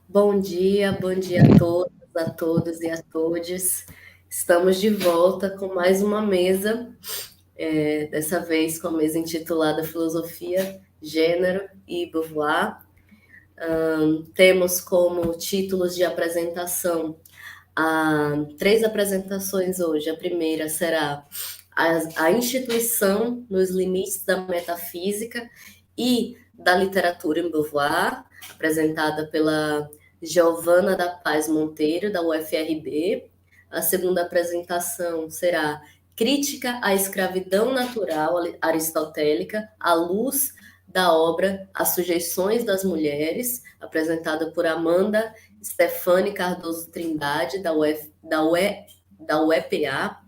Bom dia a todos, a todos e a todes. Estamos de volta com mais uma mesa, dessa vez com a mesa intitulada Filosofia, Gênero e Beauvoir. Temos como títulos de apresentação três apresentações hoje. A primeira será a instituição nos limites da metafísica e da literatura em Beauvoir, apresentada pela Giovana da Paz Monteiro, da UFRB. A segunda apresentação será Crítica à Escravidão Natural Aristotélica, à luz da obra As Sujeições das Mulheres, apresentada por Amanda Stefane Cardoso Trindade, da UEPA.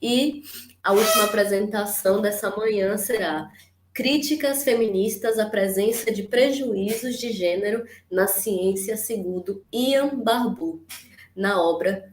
E a última apresentação dessa manhã será Críticas Feministas à Presença de Prejuízos de Gênero na Ciência, segundo Ian Barbu, na obra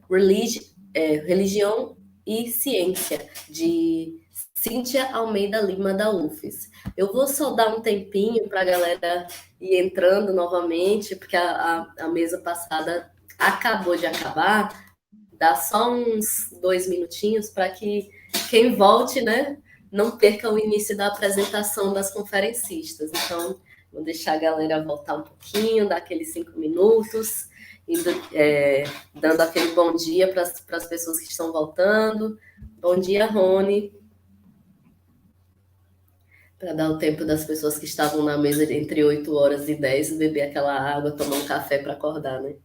Religião e Ciência, de Cíntia Almeida Lima, da UFES. Eu vou só dar um tempinho para a galera ir entrando novamente, porque a mesa passada acabou de acabar. Dá só uns 2 minutinhos para que quem volte, né, não perca o início da apresentação das conferencistas. Então, vou deixar a galera voltar um pouquinho, dar aqueles 5 minutos, dando aquele bom dia para as pessoas que estão voltando. Bom dia, Rony. Para dar o tempo das pessoas que estavam na mesa entre 8 horas e 10 beber aquela água, tomar um café para acordar, né?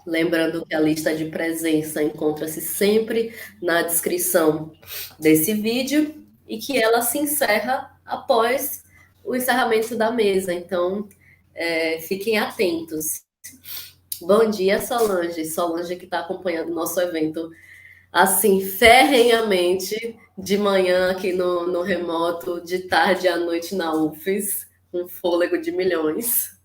Lembrando que a lista de presença encontra-se sempre na descrição desse vídeo e que ela se encerra após o encerramento da mesa. Então, fiquem atentos. Bom dia, Solange. Solange que está acompanhando o nosso evento assim, ferrenhamente, de manhã aqui no remoto, de tarde à noite na UFES, com fôlego de milhões.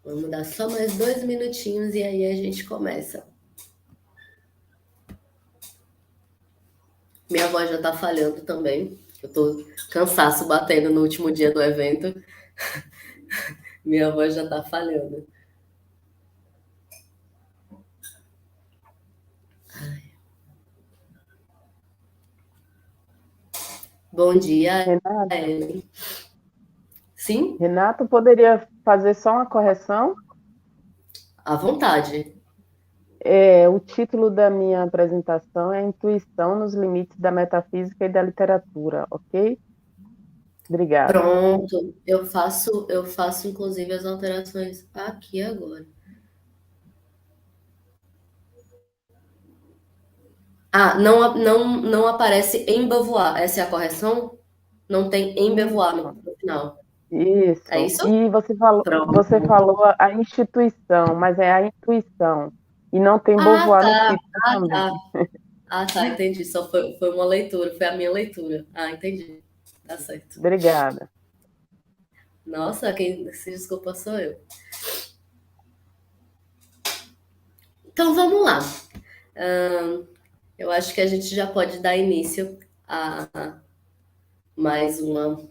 Vamos dar só mais 2 minutinhos e aí a gente começa. Minha voz já tá falhando também. Eu tô cansaço batendo no último dia do evento. Minha voz já tá falhando. Bom dia, Renato, Ellen. Sim, Renato, poderia fazer só uma correção? à vontade. O título da minha apresentação é Intuição nos Limites da Metafísica e da Literatura, ok? Obrigada. Pronto, eu faço inclusive as alterações aqui agora. Não aparece em Beauvoir. Essa é a correção? Não tem em Beauvoir Isso, no final. É isso. isso? E você Pronto. falou a instituição, mas é a intuição. E não tem Ah, Beauvoir no tá. título Ah, também. tá. Ah, tá, entendi. Só foi uma leitura, foi a minha leitura. Ah, entendi. Tá certo. Obrigada. Nossa, quem se desculpa sou eu. Então vamos lá. Eu acho que a gente já pode dar início a mais uma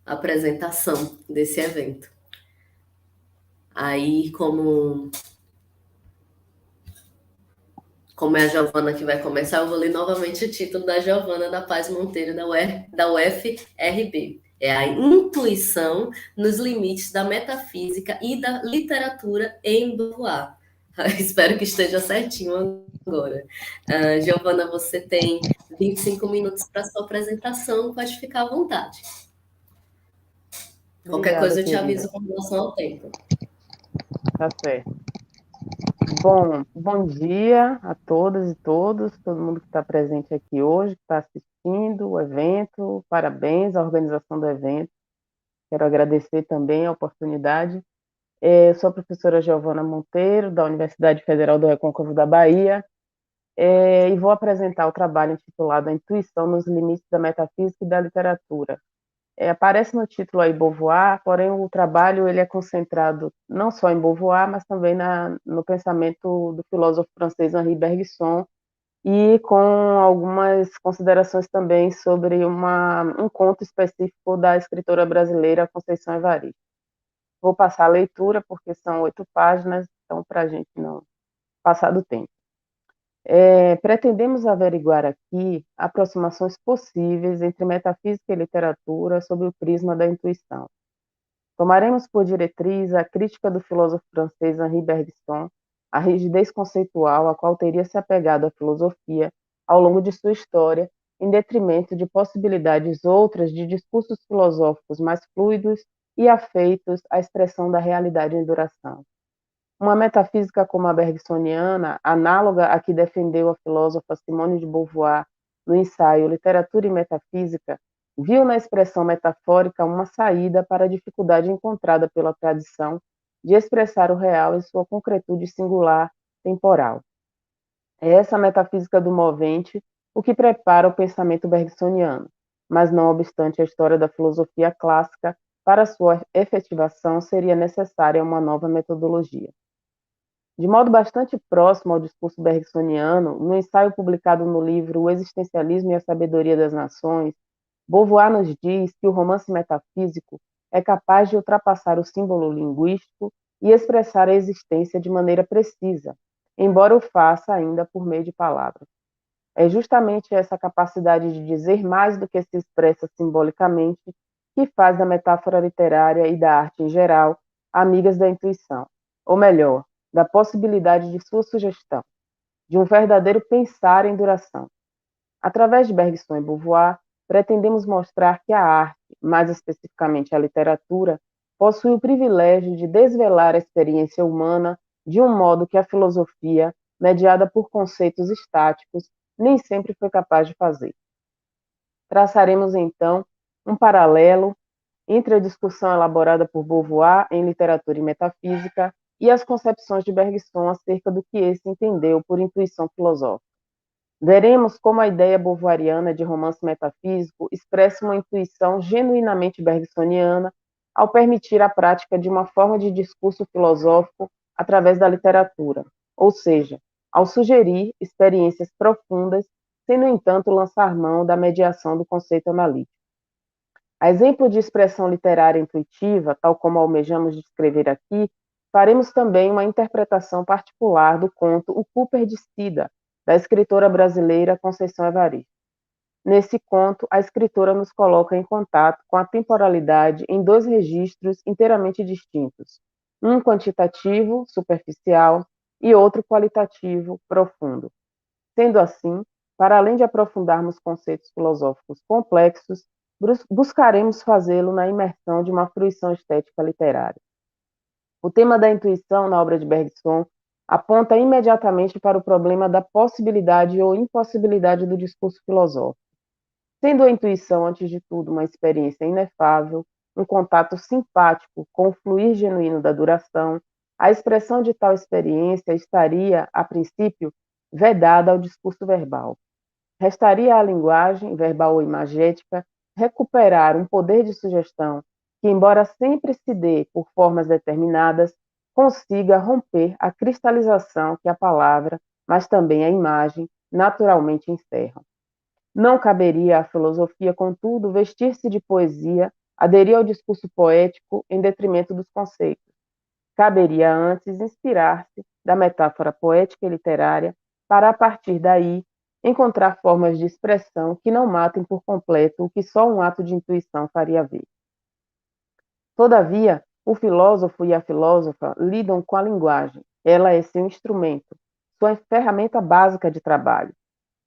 apresentação desse evento. Aí, como é a Giovana que vai começar, eu vou ler novamente o título da Giovana da Paz Monteiro, da UFRB. É a intuição nos limites da metafísica e da literatura em Beauvoir. Espero que esteja certinho agora. Giovana, você tem 25 minutos para sua apresentação, pode ficar à vontade. Qualquer Obrigada, coisa eu te querida. aviso com relação ao tempo. Tá certo. Bom dia a todas e todos, todo mundo que está presente aqui hoje, que está assistindo o evento. Parabéns à organização do evento. Quero agradecer também a oportunidade. Eu sou a professora Giovana Monteiro, da Universidade Federal do Recôncavo da Bahia, e vou apresentar o trabalho intitulado A Intuição nos Limites da Metafísica e da Literatura. Aparece no título aí Beauvoir, porém o trabalho ele é concentrado não só em Beauvoir, mas também no pensamento do filósofo francês Henri Bergson, e com algumas considerações também sobre um conto específico da escritora brasileira Conceição Evaristo. Vou passar a leitura, porque são 8 páginas, então para a gente não passar do tempo. Pretendemos averiguar aqui aproximações possíveis entre metafísica e literatura sob o prisma da intuição. Tomaremos por diretriz a crítica do filósofo francês Henri Bergson, a rigidez conceitual a qual teria se apegado a filosofia ao longo de sua história, em detrimento de possibilidades outras de discursos filosóficos mais fluidos e afeitos à expressão da realidade em duração. Uma metafísica como a bergsoniana, análoga à que defendeu a filósofa Simone de Beauvoir no ensaio Literatura e Metafísica, viu na expressão metafórica uma saída para a dificuldade encontrada pela tradição de expressar o real em sua concretude singular, temporal. É essa metafísica do movente o que prepara o pensamento bergsoniano, mas não obstante a história da filosofia clássica, para sua efetivação seria necessária uma nova metodologia. De modo bastante próximo ao discurso bergsoniano, no ensaio publicado no livro O Existencialismo e a Sabedoria das Nações, Beauvoir nos diz que o romance metafísico é capaz de ultrapassar o símbolo linguístico e expressar a existência de maneira precisa, embora o faça ainda por meio de palavras. É justamente essa capacidade de dizer mais do que se expressa simbolicamente que faz da metáfora literária e da arte em geral amigas da intuição, ou melhor, da possibilidade de sua sugestão, de um verdadeiro pensar em duração. Através de Bergson e Beauvoir, pretendemos mostrar que a arte, mais especificamente a literatura, possui o privilégio de desvelar a experiência humana de um modo que a filosofia, mediada por conceitos estáticos, nem sempre foi capaz de fazer. Traçaremos, então, um paralelo entre a discussão elaborada por Beauvoir em Literatura e Metafísica e as concepções de Bergson acerca do que esse entendeu por intuição filosófica. Veremos como a ideia beauvoiriana de romance metafísico expressa uma intuição genuinamente bergsoniana ao permitir a prática de uma forma de discurso filosófico através da literatura, ou seja, ao sugerir experiências profundas, sem, no entanto, lançar mão da mediação do conceito analítico. A exemplo de expressão literária intuitiva, tal como almejamos descrever aqui, faremos também uma interpretação particular do conto O Cooper de Cida, da escritora brasileira Conceição Evaristo. Nesse conto, a escritora nos coloca em contato com a temporalidade em 2 registros inteiramente distintos, um quantitativo, superficial, e outro qualitativo, profundo. Sendo assim, para além de aprofundarmos conceitos filosóficos complexos, buscaremos fazê-lo na imersão de uma fruição estética literária. O tema da intuição na obra de Bergson aponta imediatamente para o problema da possibilidade ou impossibilidade do discurso filosófico. Sendo a intuição, antes de tudo, uma experiência inefável, um contato simpático com o fluir genuíno da duração, a expressão de tal experiência estaria, a princípio, vedada ao discurso verbal. Restaria à linguagem, verbal ou imagética, recuperar um poder de sugestão que, embora sempre se dê por formas determinadas, consiga romper a cristalização que a palavra, mas também a imagem, naturalmente encerram. Não caberia à filosofia, contudo, vestir-se de poesia, aderir ao discurso poético em detrimento dos conceitos. Caberia antes inspirar-se da metáfora poética e literária para, a partir daí, encontrar formas de expressão que não matem por completo o que só um ato de intuição faria ver. Todavia, o filósofo e a filósofa lidam com a linguagem. Ela é seu instrumento, sua ferramenta básica de trabalho.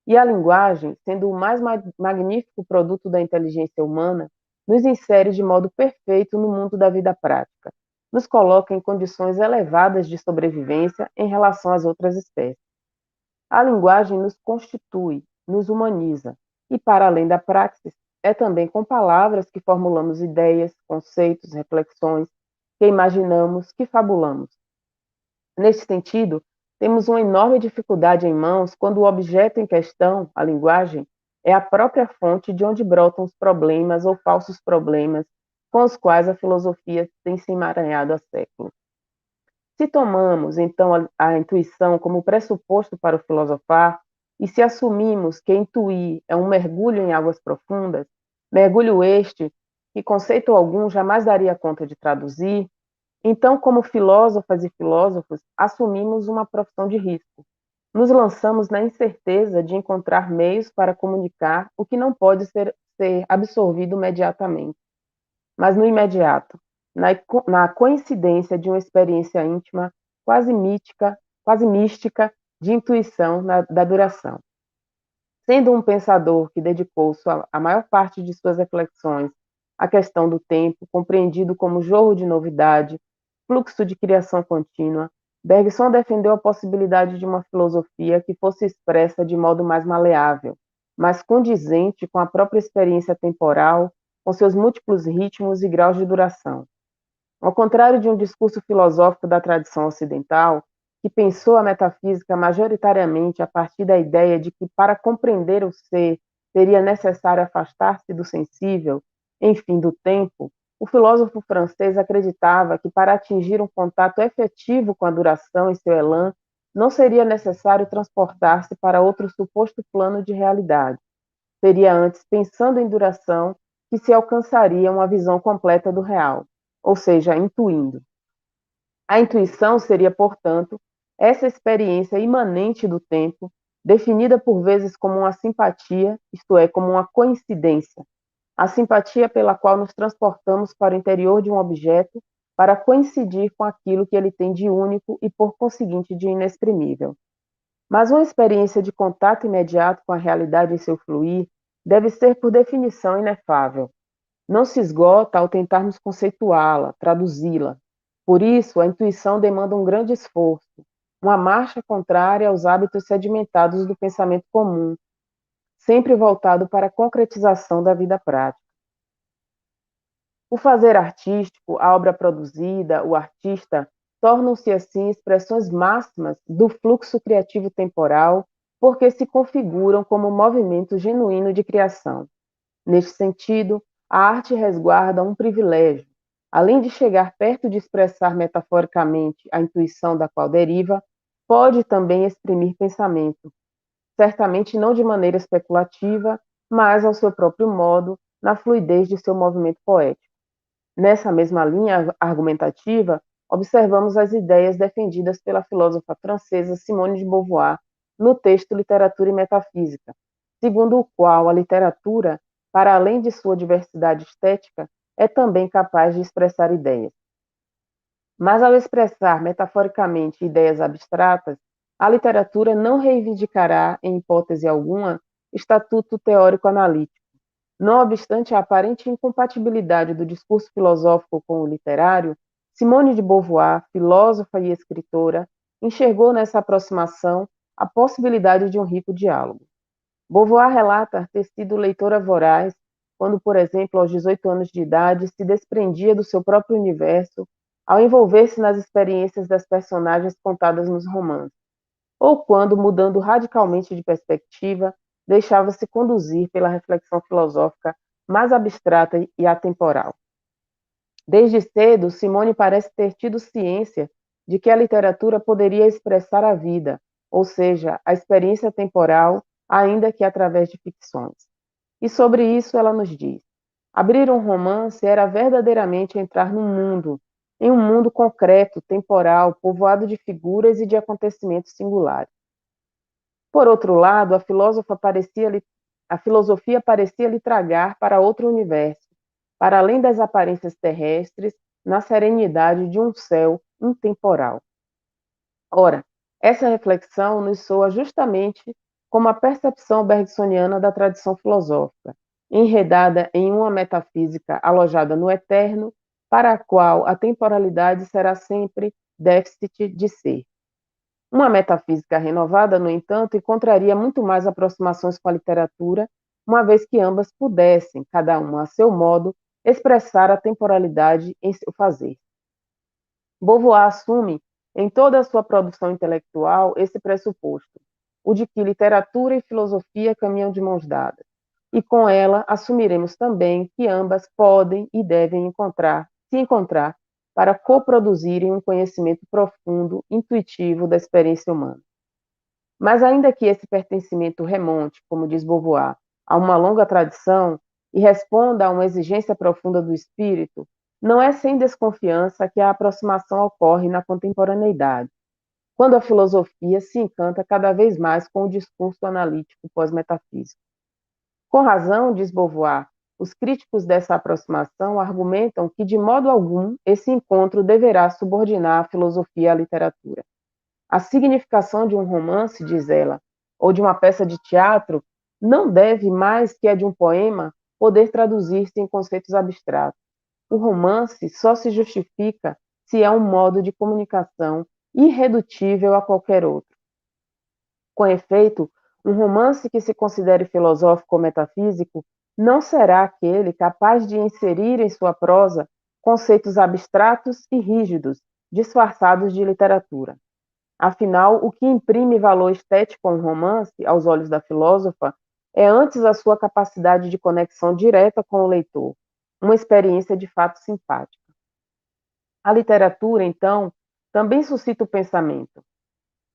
E a linguagem, sendo o mais magnífico produto da inteligência humana, nos insere de modo perfeito no mundo da vida prática, nos coloca em condições elevadas de sobrevivência em relação às outras espécies. A linguagem nos constitui, nos humaniza, e para além da praxis, é também com palavras que formulamos ideias, conceitos, reflexões, que imaginamos, que fabulamos. Neste sentido, temos uma enorme dificuldade em mãos quando o objeto em questão, a linguagem, é a própria fonte de onde brotam os problemas ou falsos problemas com os quais a filosofia tem se emaranhado há séculos. Se tomamos, então, a intuição como pressuposto para o filosofar, e se assumimos que intuir é um mergulho em águas profundas, mergulho este que conceito algum jamais daria conta de traduzir, então, como filósofas e filósofos, assumimos uma profissão de risco. Nos lançamos na incerteza de encontrar meios para comunicar o que não pode ser absorvido imediatamente, mas no imediato, na coincidência de uma experiência íntima, quase mística, de intuição da duração. Sendo um pensador que dedicou a maior parte de suas reflexões à questão do tempo, compreendido como jorro de novidade, fluxo de criação contínua, Bergson defendeu a possibilidade de uma filosofia que fosse expressa de modo mais maleável, mais condizente com a própria experiência temporal, com seus múltiplos ritmos e graus de duração. Ao contrário de um discurso filosófico da tradição ocidental, que pensou a metafísica majoritariamente a partir da ideia de que para compreender o ser seria necessário afastar-se do sensível, enfim, do tempo, o filósofo francês acreditava que para atingir um contato efetivo com a duração e seu elan, não seria necessário transportar-se para outro suposto plano de realidade. Seria antes, pensando em duração, que se alcançaria uma visão completa do real, ou seja, intuindo. A intuição seria, portanto, essa experiência imanente do tempo, definida por vezes como uma simpatia, isto é, como uma coincidência, a simpatia pela qual nos transportamos para o interior de um objeto para coincidir com aquilo que ele tem de único e, por conseguinte, de inexprimível. Mas uma experiência de contato imediato com a realidade em seu fluir deve ser, por definição, inefável. Não se esgota ao tentarmos conceituá-la, traduzi-la. Por isso, a intuição demanda um grande esforço, uma marcha contrária aos hábitos sedimentados do pensamento comum, sempre voltado para a concretização da vida prática. O fazer artístico, a obra produzida, o artista, tornam-se assim expressões máximas do fluxo criativo temporal, porque se configuram como movimento genuíno de criação. Neste sentido, a arte resguarda um privilégio. Além de chegar perto de expressar metaforicamente a intuição da qual deriva, pode também exprimir pensamento, certamente não de maneira especulativa, mas ao seu próprio modo, na fluidez de seu movimento poético. Nessa mesma linha argumentativa, observamos as ideias defendidas pela filósofa francesa Simone de Beauvoir no texto Literatura e Metafísica, segundo o qual a literatura, para além de sua diversidade estética, é também capaz de expressar ideias. Mas ao expressar metaforicamente ideias abstratas, a literatura não reivindicará, em hipótese alguma, estatuto teórico-analítico. Não obstante a aparente incompatibilidade do discurso filosófico com o literário, Simone de Beauvoir, filósofa e escritora, enxergou nessa aproximação a possibilidade de um rico diálogo. Beauvoir relata ter sido leitora voraz quando, por exemplo, aos 18 anos de idade, se desprendia do seu próprio universo ao envolver-se nas experiências das personagens contadas nos romances, ou quando, mudando radicalmente de perspectiva, deixava-se conduzir pela reflexão filosófica mais abstrata e atemporal. Desde cedo, Simone parece ter tido ciência de que a literatura poderia expressar a vida, ou seja, a experiência temporal, ainda que através de ficções. E sobre isso ela nos diz: abrir um romance era verdadeiramente entrar num mundo, em um mundo concreto, temporal, povoado de figuras e de acontecimentos singulares. Por outro lado, a filosofia parecia lhe tragar para outro universo, para além das aparências terrestres, na serenidade de um céu intemporal. Ora, essa reflexão nos soa justamente como a percepção bergsoniana da tradição filosófica, enredada em uma metafísica alojada no eterno, para a qual a temporalidade será sempre déficit de ser. Uma metafísica renovada, no entanto, encontraria muito mais aproximações com a literatura, uma vez que ambas pudessem, cada uma a seu modo, expressar a temporalidade em seu fazer. Beauvoir assume em toda a sua produção intelectual esse pressuposto, o de que literatura e filosofia caminham de mãos dadas, e com ela assumiremos também que ambas podem e devem se encontrar para coproduzirem um conhecimento profundo, intuitivo da experiência humana. Mas ainda que esse pertencimento remonte, como diz Beauvoir, a uma longa tradição e responda a uma exigência profunda do espírito, não é sem desconfiança que a aproximação ocorre na contemporaneidade, quando a filosofia se encanta cada vez mais com o discurso analítico pós-metafísico. Com razão, diz Beauvoir, os críticos dessa aproximação argumentam que, de modo algum, esse encontro deverá subordinar a filosofia à literatura. A significação de um romance, diz ela, ou de uma peça de teatro, não deve, mais que a de um poema, poder traduzir-se em conceitos abstratos. O romance só se justifica se é um modo de comunicação irredutível a qualquer outro. Com efeito, um romance que se considere filosófico ou metafísico não será aquele capaz de inserir em sua prosa conceitos abstratos e rígidos, disfarçados de literatura. Afinal, o que imprime valor estético a um romance, aos olhos da filósofa, é antes a sua capacidade de conexão direta com o leitor, uma experiência de fato simpática. A literatura, então, também suscita o pensamento,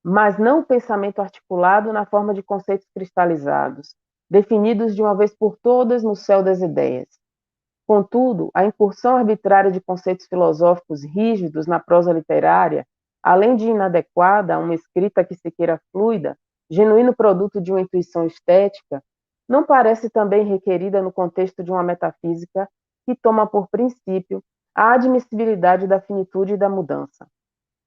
mas não o pensamento articulado na forma de conceitos cristalizados, definidos de uma vez por todas no céu das ideias. Contudo, a incursão arbitrária de conceitos filosóficos rígidos na prosa literária, além de inadequada a uma escrita que se queira fluida, genuíno produto de uma intuição estética, não parece também requerida no contexto de uma metafísica que toma por princípio a admissibilidade da finitude e da mudança.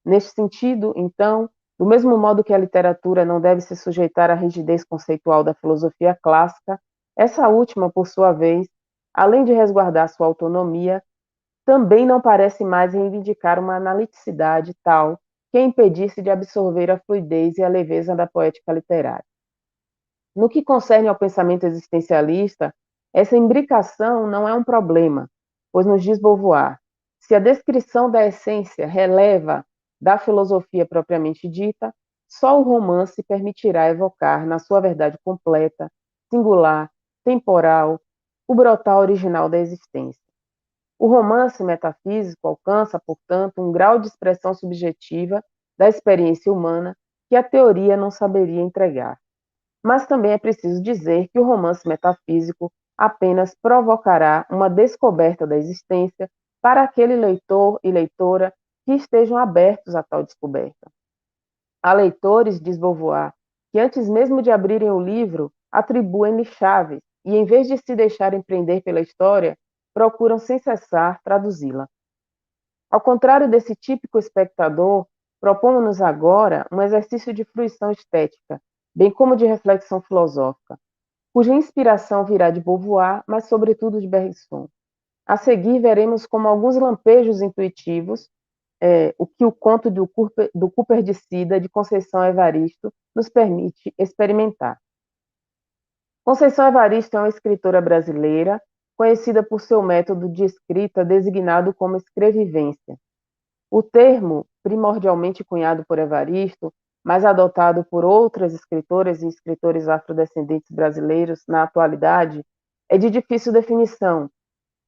Neste sentido, então, do mesmo modo que a literatura não deve se sujeitar à rigidez conceitual da filosofia clássica, essa última, por sua vez, além de resguardar sua autonomia, também não parece mais reivindicar uma analiticidade tal que a impedisse de absorver a fluidez e a leveza da poética literária. No que concerne ao pensamento existencialista, essa imbricação não é um problema, pois nos diz Beauvoir, se a descrição da essência releva da filosofia propriamente dita, só o romance permitirá evocar, na sua verdade completa, singular, temporal, o brotar original da existência. O romance metafísico alcança, portanto, um grau de expressão subjetiva da experiência humana que a teoria não saberia entregar. Mas também é preciso dizer que o romance metafísico apenas provocará uma descoberta da existência para aquele leitor e leitora que estejam abertos a tal descoberta. Há leitores, diz Beauvoir, que antes mesmo de abrirem o livro, atribuem-lhe chaves e, em vez de se deixarem prender pela história, procuram sem cessar traduzi-la. Ao contrário desse típico espectador, propomos-nos agora um exercício de fruição estética, bem como de reflexão filosófica, cuja inspiração virá de Beauvoir, mas sobretudo de Bergson. A seguir, veremos como alguns lampejos intuitivos, o que o conto do Cooper de Conceição Evaristo nos permite experimentar. Conceição Evaristo é uma escritora brasileira, conhecida por seu método de escrita designado como escrevivência. O termo, primordialmente cunhado por Evaristo, mas adotado por outras escritoras e escritores afrodescendentes brasileiros na atualidade, é de difícil definição,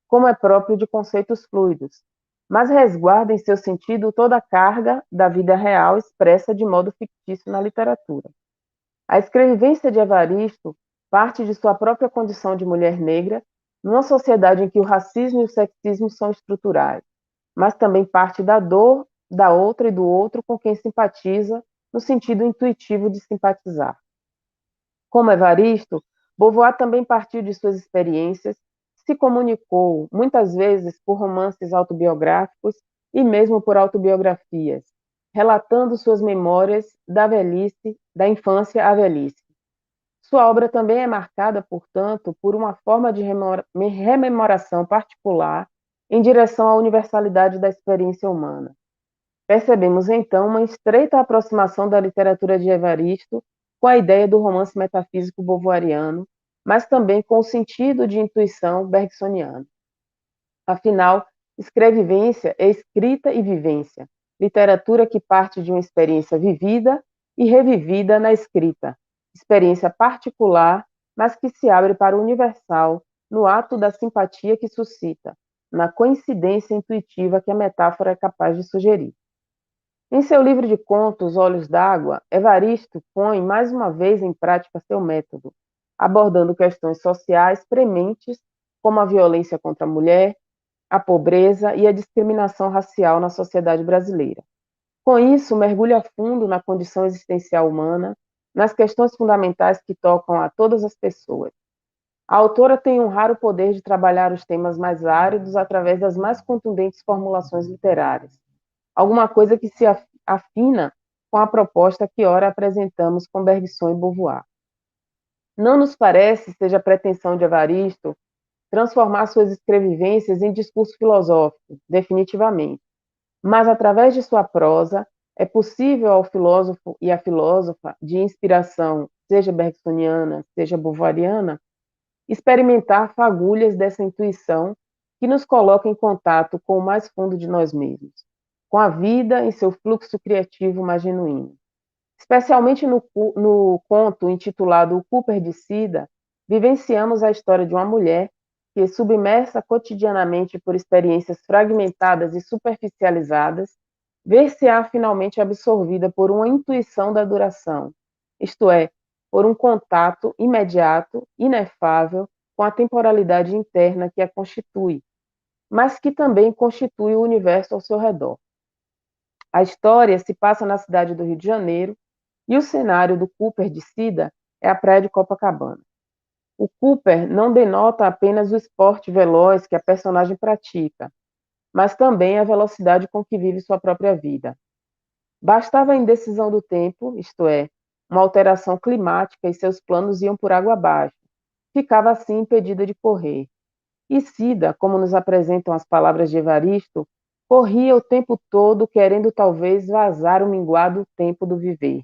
como é próprio de conceitos fluidos, mas resguarda em seu sentido toda a carga da vida real expressa de modo fictício na literatura. A escrevivência de Evaristo parte de sua própria condição de mulher negra, numa sociedade em que o racismo e o sexismo são estruturais, mas também parte da dor da outra e do outro com quem simpatiza, no sentido intuitivo de simpatizar. Como Evaristo, Beauvoir também partiu de suas experiências, se comunicou, muitas vezes, por romances autobiográficos e mesmo por autobiografias, relatando suas memórias da velhice, da infância à velhice. Sua obra também é marcada, portanto, por uma forma de rememoração particular em direção à universalidade da experiência humana. Percebemos, então, uma estreita aproximação da literatura de Evaristo com a ideia do romance metafísico beauvoiriano, mas também com o sentido de intuição bergsoniano. Afinal, escrevivência é escrita e vivência, literatura que parte de uma experiência vivida e revivida na escrita, experiência particular, mas que se abre para o universal no ato da simpatia que suscita, na coincidência intuitiva que a metáfora é capaz de sugerir. Em seu livro de contos, Olhos d'Água, Evaristo põe mais uma vez em prática seu método, abordando questões sociais prementes, como a violência contra a mulher, a pobreza e a discriminação racial na sociedade brasileira. Com isso, mergulha a fundo na condição existencial humana, nas questões fundamentais que tocam a todas as pessoas. A autora tem um raro poder de trabalhar os temas mais áridos através das mais contundentes formulações literárias, alguma coisa que se afina com a proposta que ora apresentamos com Bergson e Beauvoir. Não nos parece seja a pretensão de Evaristo transformar suas escrevivências em discurso filosófico, definitivamente, mas através de sua prosa é possível ao filósofo e à filósofa de inspiração, seja bergsoniana, seja beauvoiriana, experimentar fagulhas dessa intuição que nos coloca em contato com o mais fundo de nós mesmos, com a vida em seu fluxo criativo mais genuíno. Especialmente no conto intitulado O Cooper de Sida, vivenciamos a história de uma mulher que, submersa cotidianamente por experiências fragmentadas e superficializadas, ver-se-á finalmente absorvida por uma intuição da duração, isto é, por um contato imediato, inefável, com a temporalidade interna que a constitui, mas que também constitui o universo ao seu redor. A história se passa na cidade do Rio de Janeiro e o cenário do Cooper de Sida é a praia de Copacabana. O Cooper não denota apenas o esporte veloz que a personagem pratica, mas também a velocidade com que vive sua própria vida. Bastava a indecisão do tempo, isto é, uma alteração climática e seus planos iam por água abaixo. Ficava assim impedida de correr. E Cida, como nos apresentam as palavras de Evaristo, corria o tempo todo querendo talvez vazar o minguado tempo do viver.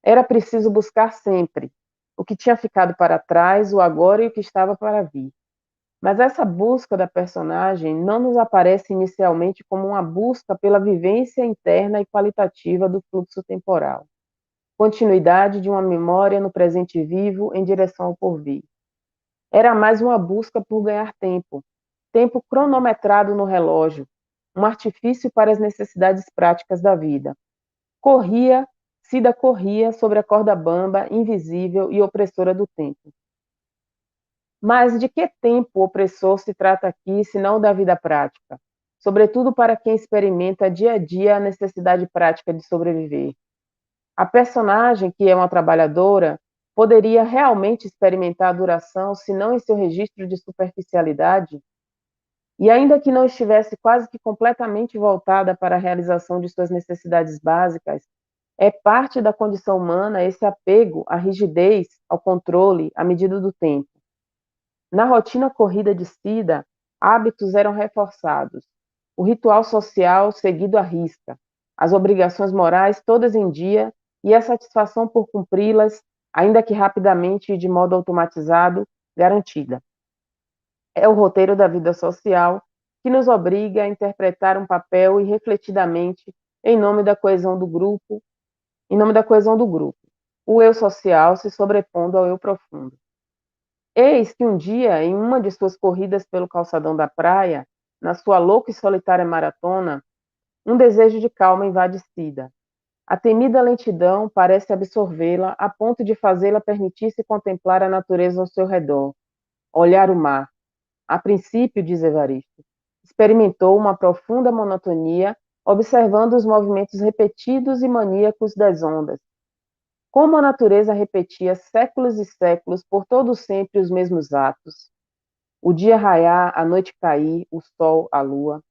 Era preciso buscar sempre o que tinha ficado para trás, o agora e o que estava para vir. Mas essa busca da personagem não nos aparece inicialmente como uma busca pela vivência interna e qualitativa do fluxo temporal, continuidade de uma memória no presente vivo em direção ao porvir. Era mais uma busca por ganhar tempo, tempo cronometrado no relógio, um artifício para as necessidades práticas da vida. Cida corria sobre a corda bamba, invisível e opressora do tempo. Mas de que tempo opressor se trata aqui, senão da vida prática? Sobretudo para quem experimenta dia a dia a necessidade prática de sobreviver. A personagem, que é uma trabalhadora, poderia realmente experimentar a duração, se não em seu registro de superficialidade? E ainda que não estivesse quase que completamente voltada para a realização de suas necessidades básicas, é parte da condição humana esse apego à rigidez, ao controle, à medida do tempo. Na rotina corrida de Cida, hábitos eram reforçados, o ritual social seguido à risca, as obrigações morais todas em dia e a satisfação por cumpri-las, ainda que rapidamente e de modo automatizado, garantida. É o roteiro da vida social que nos obriga a interpretar um papel irrefletidamente em nome da coesão do grupo, o eu social se sobrepondo ao eu profundo. Eis que um dia, em uma de suas corridas pelo calçadão da praia, na sua louca e solitária maratona, um desejo de calma invade Cida. A temida lentidão parece absorvê-la a ponto de fazê-la permitir-se contemplar a natureza ao seu redor, olhar o mar. A princípio, diz Evaristo, experimentou uma profunda monotonia, observando os movimentos repetidos e maníacos das ondas. Como a natureza repetia séculos e séculos por todo sempre os mesmos atos. O dia raiar, a noite cair, o sol, a lua.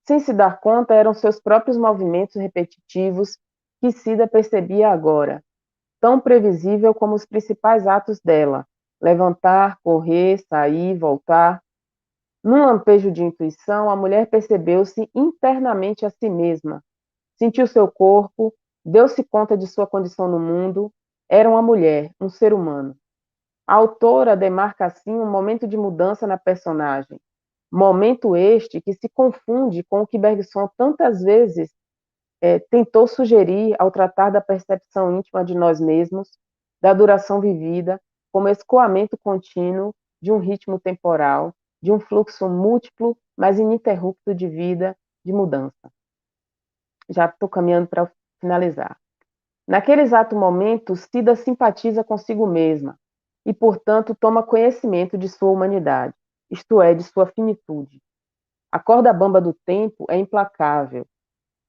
Sem se dar conta, eram seus próprios movimentos repetitivos que Cida percebia agora, tão previsível como os principais atos dela, levantar, correr, sair, voltar. Num lampejo de intuição, a mulher percebeu-se internamente a si mesma, sentiu seu corpo, deu-se conta de sua condição no mundo, era uma mulher, um ser humano. A autora demarca assim um momento de mudança na personagem, momento este que se confunde com o que Bergson tantas vezes tentou sugerir, ao tratar da percepção íntima de nós mesmos, da duração vivida, como escoamento contínuo de um ritmo temporal, de um fluxo múltiplo, mas ininterrupto de vida, de mudança. Já estou caminhando para finalizar. Naquele exato momento, Cida simpatiza consigo mesma e, portanto, toma conhecimento de sua humanidade, isto é, de sua finitude. A corda bamba do tempo é implacável.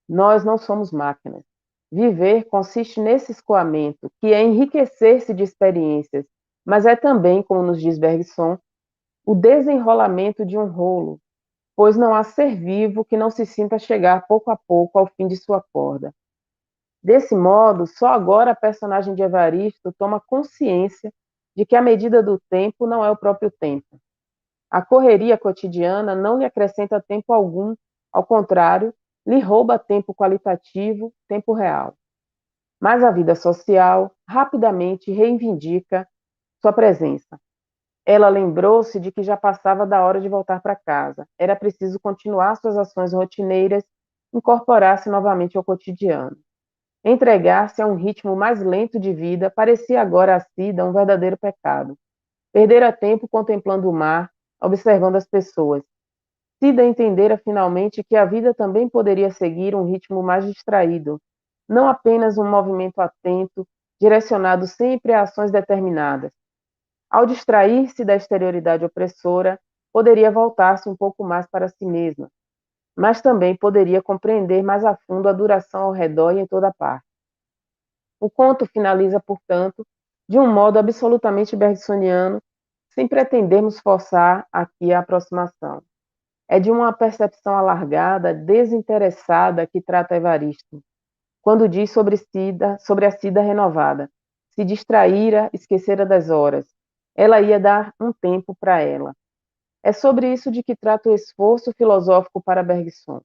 Nós não somos máquinas. Viver consiste nesse escoamento, que é enriquecer-se de experiências, mas é também, como nos diz Bergson, o desenrolamento de um rolo, pois não há ser vivo que não se sinta chegar pouco a pouco ao fim de sua corda. Desse modo, só agora a personagem de Evaristo toma consciência de que a medida do tempo não é o próprio tempo. A correria cotidiana não lhe acrescenta tempo algum, ao contrário, lhe rouba tempo qualitativo, tempo real. Mas a vida social rapidamente reivindica sua presença. Ela lembrou-se de que já passava da hora de voltar para casa. Era preciso continuar suas ações rotineiras, incorporar-se novamente ao cotidiano. Entregar-se a um ritmo mais lento de vida parecia agora a Cida um verdadeiro pecado. Perdera tempo contemplando o mar, observando as pessoas. Cida entendera finalmente que a vida também poderia seguir um ritmo mais distraído, não apenas um movimento atento, direcionado sempre a ações determinadas. Ao distrair-se da exterioridade opressora, poderia voltar-se um pouco mais para si mesma, mas também poderia compreender mais a fundo a duração ao redor e em toda parte. O conto finaliza, portanto, de um modo absolutamente bergsoniano, sem pretendermos forçar aqui a aproximação. É de uma percepção alargada, desinteressada que trata Evaristo, quando diz sobre a Cida renovada. Se distraíra, esquecera das horas. Ela ia dar um tempo para ela. É sobre isso de que trata o esforço filosófico para Bergson.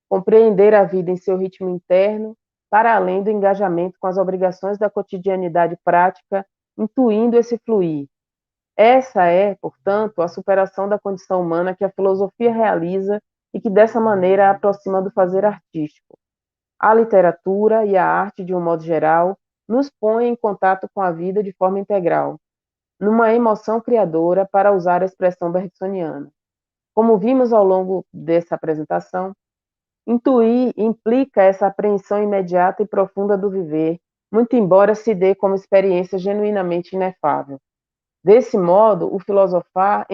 Compreender a vida em seu ritmo interno, para além do engajamento com as obrigações da cotidianidade prática, intuindo esse fluir. Essa é, portanto, a superação da condição humana que a filosofia realiza e que dessa maneira a aproxima do fazer artístico. A literatura e a arte, de um modo geral, nos põem em contato com a vida de forma integral, numa emoção criadora, para usar a expressão bergsoniana. Como vimos ao longo dessa apresentação, intuir implica essa apreensão imediata e profunda do viver, muito embora se dê como experiência genuinamente inefável. Desse modo, o filosofar,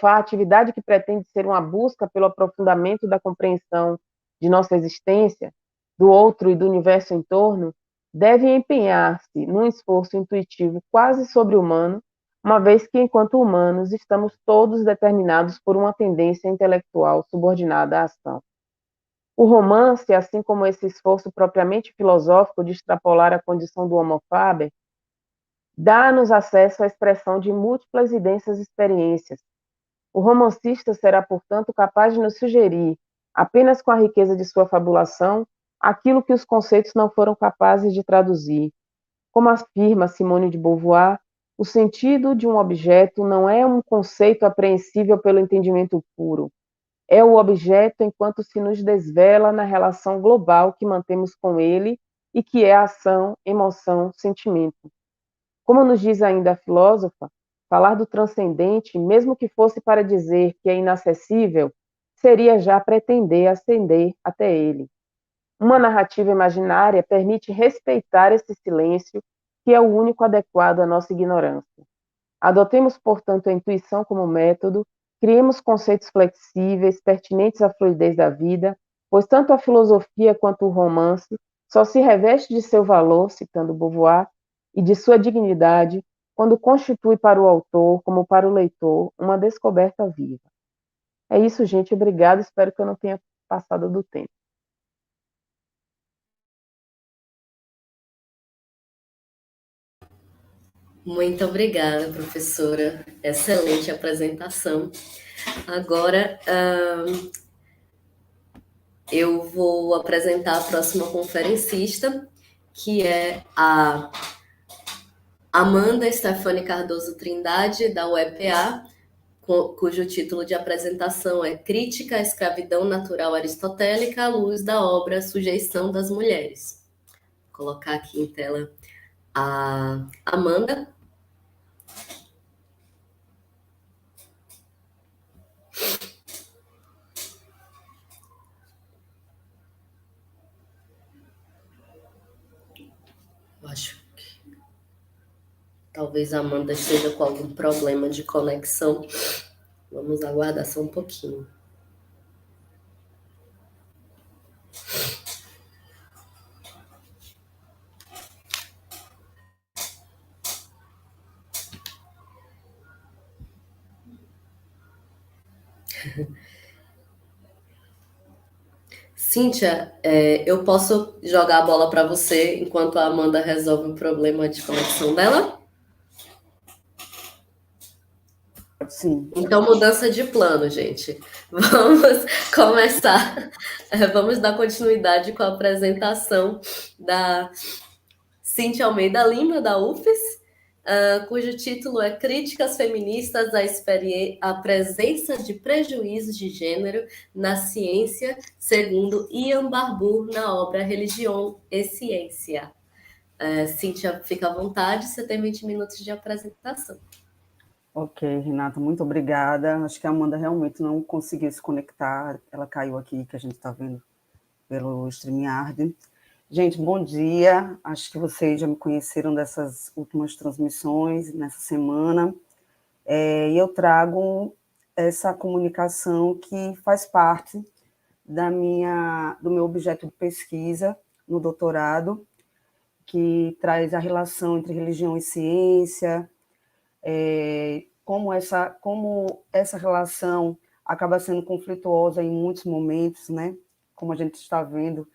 a atividade que pretende ser uma busca pelo aprofundamento da compreensão de nossa existência, do outro e do universo em torno, deve empenhar-se num esforço intuitivo quase sobre-humano, uma vez que, enquanto humanos, estamos todos determinados por uma tendência intelectual subordinada à ação. O romance, assim como esse esforço propriamente filosófico de extrapolar a condição do homo faber, dá-nos acesso à expressão de múltiplas e densas experiências. O romancista será, portanto, capaz de nos sugerir, apenas com a riqueza de sua fabulação, aquilo que os conceitos não foram capazes de traduzir. Como afirma Simone de Beauvoir, o sentido de um objeto não é um conceito apreensível pelo entendimento puro. É o objeto enquanto se nos desvela na relação global que mantemos com ele e que é ação, emoção, sentimento. Como nos diz ainda a filósofa, falar do transcendente, mesmo que fosse para dizer que é inacessível, seria já pretender ascender até ele. Uma narrativa imaginária permite respeitar esse silêncio, que é o único adequado à nossa ignorância. Adotemos, portanto, a intuição como método, criemos conceitos flexíveis, pertinentes à fluidez da vida, pois tanto a filosofia quanto o romance só se reveste de seu valor, citando Beauvoir, e de sua dignidade, quando constitui para o autor, como para o leitor, uma descoberta viva. É isso, gente. Obrigada. Espero que eu não tenha passado do tempo. Muito obrigada, professora. Excelente apresentação. Agora, eu vou apresentar a próxima conferencista, que é a Amanda Stefani Cardoso Trindade, da UEPA, cujo título de apresentação é Crítica à Escravidão Natural Aristotélica à luz da obra Sujeição das Mulheres. Vou colocar aqui em tela a Amanda. Eu acho que talvez a Amanda esteja com algum problema de conexão. Vamos aguardar só um pouquinho. Cíntia, eu posso jogar a bola para você enquanto a Amanda resolve o problema de conexão dela? Sim. Então, mudança de plano, gente. Vamos começar, vamos dar continuidade com a apresentação da Cíntia Almeida Lima, da UFES, cujo título é Críticas Feministas à Presença de Prejuízos de Gênero na Ciência, segundo Ian Barbour, na obra Religião e Ciência. Cíntia, fica à vontade, você tem 20 minutos de apresentação. Ok, Renata, muito obrigada. Acho que a Amanda realmente não conseguiu se conectar, ela caiu aqui, que a gente está vendo pelo StreamYard. Gente, bom dia. Acho que vocês já me conheceram dessas últimas transmissões nessa semana. E eu trago essa comunicação que faz parte do meu objeto de pesquisa no doutorado, que traz a relação entre religião e ciência, como essa relação acaba sendo conflituosa em muitos momentos, né? Como a gente está vendo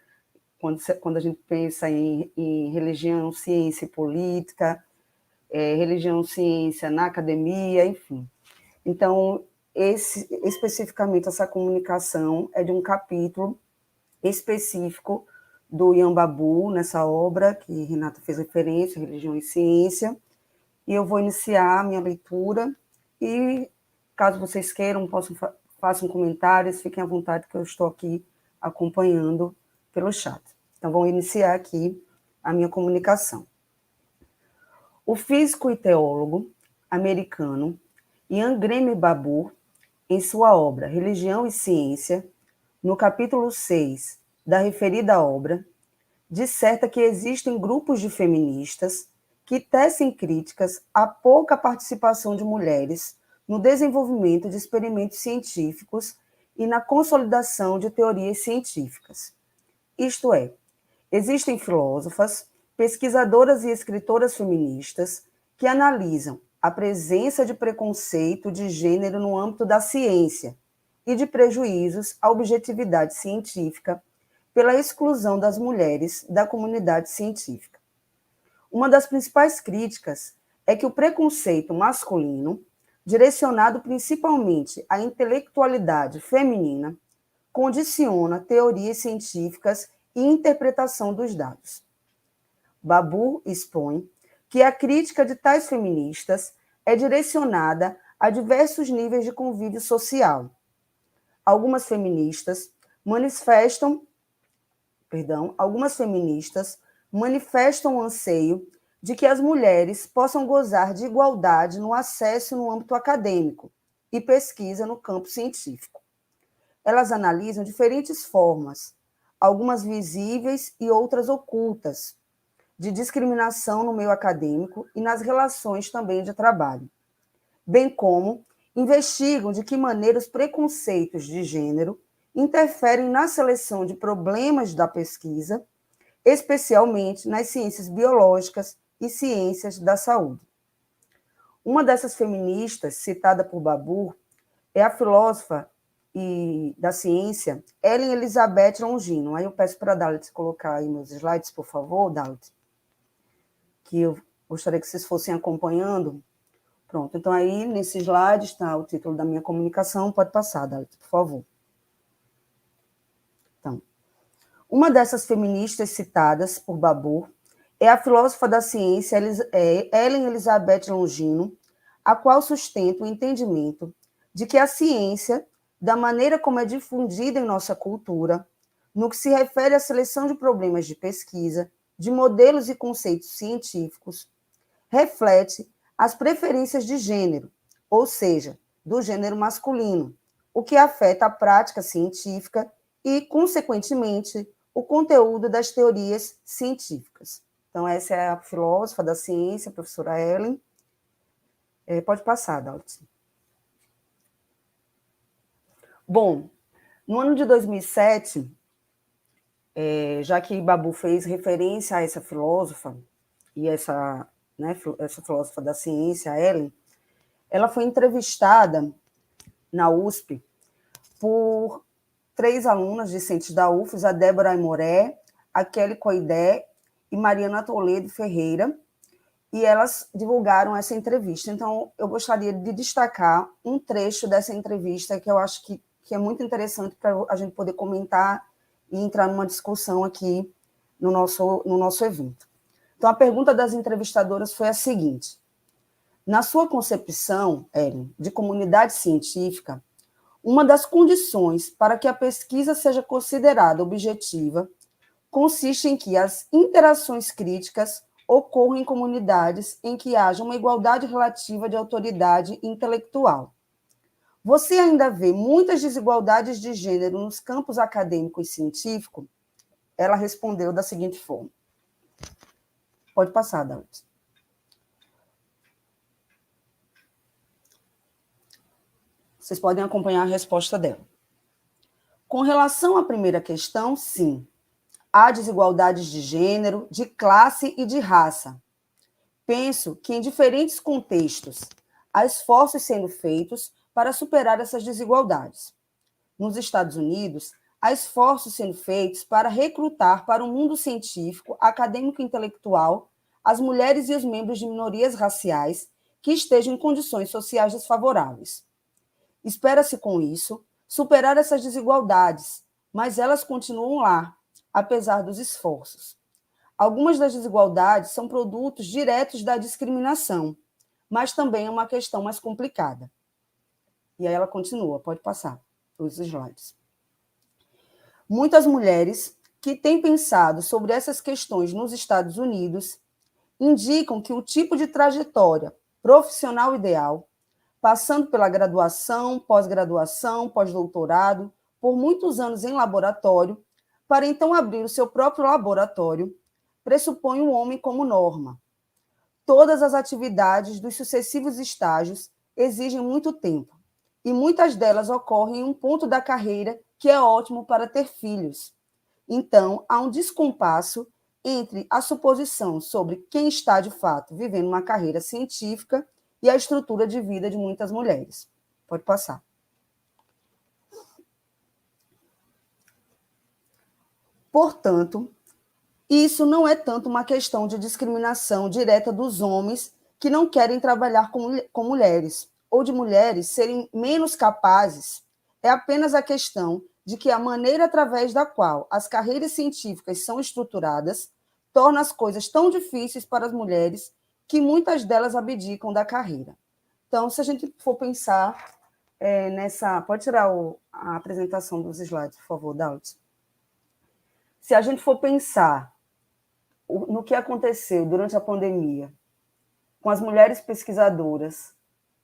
quando a gente pensa em religião, ciência e política, religião, ciência na academia, enfim. Então, especificamente essa comunicação é de um capítulo específico do Ian Barbour, nessa obra que Renata fez referência, Religião e Ciência, e eu vou iniciar a minha leitura e, caso vocês queiram, façam comentários, fiquem à vontade que eu estou aqui acompanhando pelo chat. Então, vou iniciar aqui a minha comunicação. O físico e teólogo americano Ian Graham Barbour, em sua obra Religião e Ciência, no capítulo 6 da referida obra, disserta que existem grupos de feministas que tecem críticas à pouca participação de mulheres no desenvolvimento de experimentos científicos e na consolidação de teorias científicas. Isto é, existem filósofas, pesquisadoras e escritoras feministas que analisam a presença de preconceito de gênero no âmbito da ciência e de prejuízos à objetividade científica pela exclusão das mulheres da comunidade científica. Uma das principais críticas é que o preconceito masculino, direcionado principalmente à intelectualidade feminina, condiciona teorias científicas e interpretação dos dados. Barbour expõe que a crítica de tais feministas é direcionada a diversos níveis de convívio social. Algumas feministas manifestam o anseio de que as mulheres possam gozar de igualdade no acesso no âmbito acadêmico e pesquisa no campo científico. Elas analisam diferentes formas, algumas visíveis e outras ocultas, de discriminação no meio acadêmico e nas relações também de trabalho, bem como investigam de que maneira os preconceitos de gênero interferem na seleção de problemas da pesquisa, especialmente nas ciências biológicas e ciências da saúde. Uma dessas feministas, citada por Barbour, é a filósofa da ciência Ellen Elizabeth Longino. Aí eu peço para a Dalit colocar aí meus slides, por favor, Dalit, que eu gostaria que vocês fossem acompanhando. Pronto, então aí nesse slide está o título da minha comunicação, pode passar, Dalit, por favor. Então, uma dessas feministas citadas por Barbour é a filósofa da ciência Ellen Elizabeth Longino, a qual sustenta o entendimento de que a ciência, da maneira como é difundida em nossa cultura, no que se refere à seleção de problemas de pesquisa, de modelos e conceitos científicos, reflete as preferências de gênero, ou seja, do gênero masculino, o que afeta a prática científica e, consequentemente, o conteúdo das teorias científicas. Então, essa é a filósofa da ciência, a professora Ellen. Pode passar, Dalton. Bom, no ano de 2007, já que Babu fez referência a essa filósofa, e essa filósofa da ciência, Ellen, ela foi entrevistada na USP por 3 alunas discentes da UFES, a Débora Aimoré, a Kelly Coidé e Mariana Toledo Ferreira, e elas divulgaram essa entrevista. Então, eu gostaria de destacar um trecho dessa entrevista que eu acho que é muito interessante para a gente poder comentar e entrar numa discussão aqui no nosso evento. Então, a pergunta das entrevistadoras foi a seguinte: na sua concepção, Ellen, de comunidade científica, uma das condições para que a pesquisa seja considerada objetiva consiste em que as interações críticas ocorram em comunidades em que haja uma igualdade relativa de autoridade intelectual. Você ainda vê muitas desigualdades de gênero nos campos acadêmico e científico? Ela respondeu da seguinte forma. Pode passar, Dalton. Vocês podem acompanhar a resposta dela. Com relação à primeira questão, sim. Há desigualdades de gênero, de classe e de raça. Penso que em diferentes contextos há esforços sendo feitos para superar essas desigualdades. Nos Estados Unidos, há esforços sendo feitos para recrutar para o mundo científico, acadêmico e intelectual as mulheres e os membros de minorias raciais que estejam em condições sociais desfavoráveis. Espera-se, com isso, superar essas desigualdades, mas elas continuam lá, apesar dos esforços. Algumas das desigualdades são produtos diretos da discriminação, mas também é uma questão mais complicada. E aí ela continua, pode passar os slides. Muitas mulheres que têm pensado sobre essas questões nos Estados Unidos indicam que o tipo de trajetória profissional ideal, passando pela graduação, pós-graduação, pós-doutorado, por muitos anos em laboratório, para então abrir o seu próprio laboratório, pressupõe o homem como norma. Todas as atividades dos sucessivos estágios exigem muito tempo, e muitas delas ocorrem em um ponto da carreira que é ótimo para ter filhos. Então, há um descompasso entre a suposição sobre quem está, de fato, vivendo uma carreira científica e a estrutura de vida de muitas mulheres. Pode passar. Portanto, isso não é tanto uma questão de discriminação direta dos homens que não querem trabalhar com mulheres, ou de mulheres serem menos capazes. É apenas a questão de que a maneira através da qual as carreiras científicas são estruturadas torna as coisas tão difíceis para as mulheres que muitas delas abdicam da carreira. Então, se a gente for pensar nessa... Pode tirar a apresentação dos slides, por favor, Dalton. Se a gente for pensar no que aconteceu durante a pandemia com as mulheres pesquisadoras,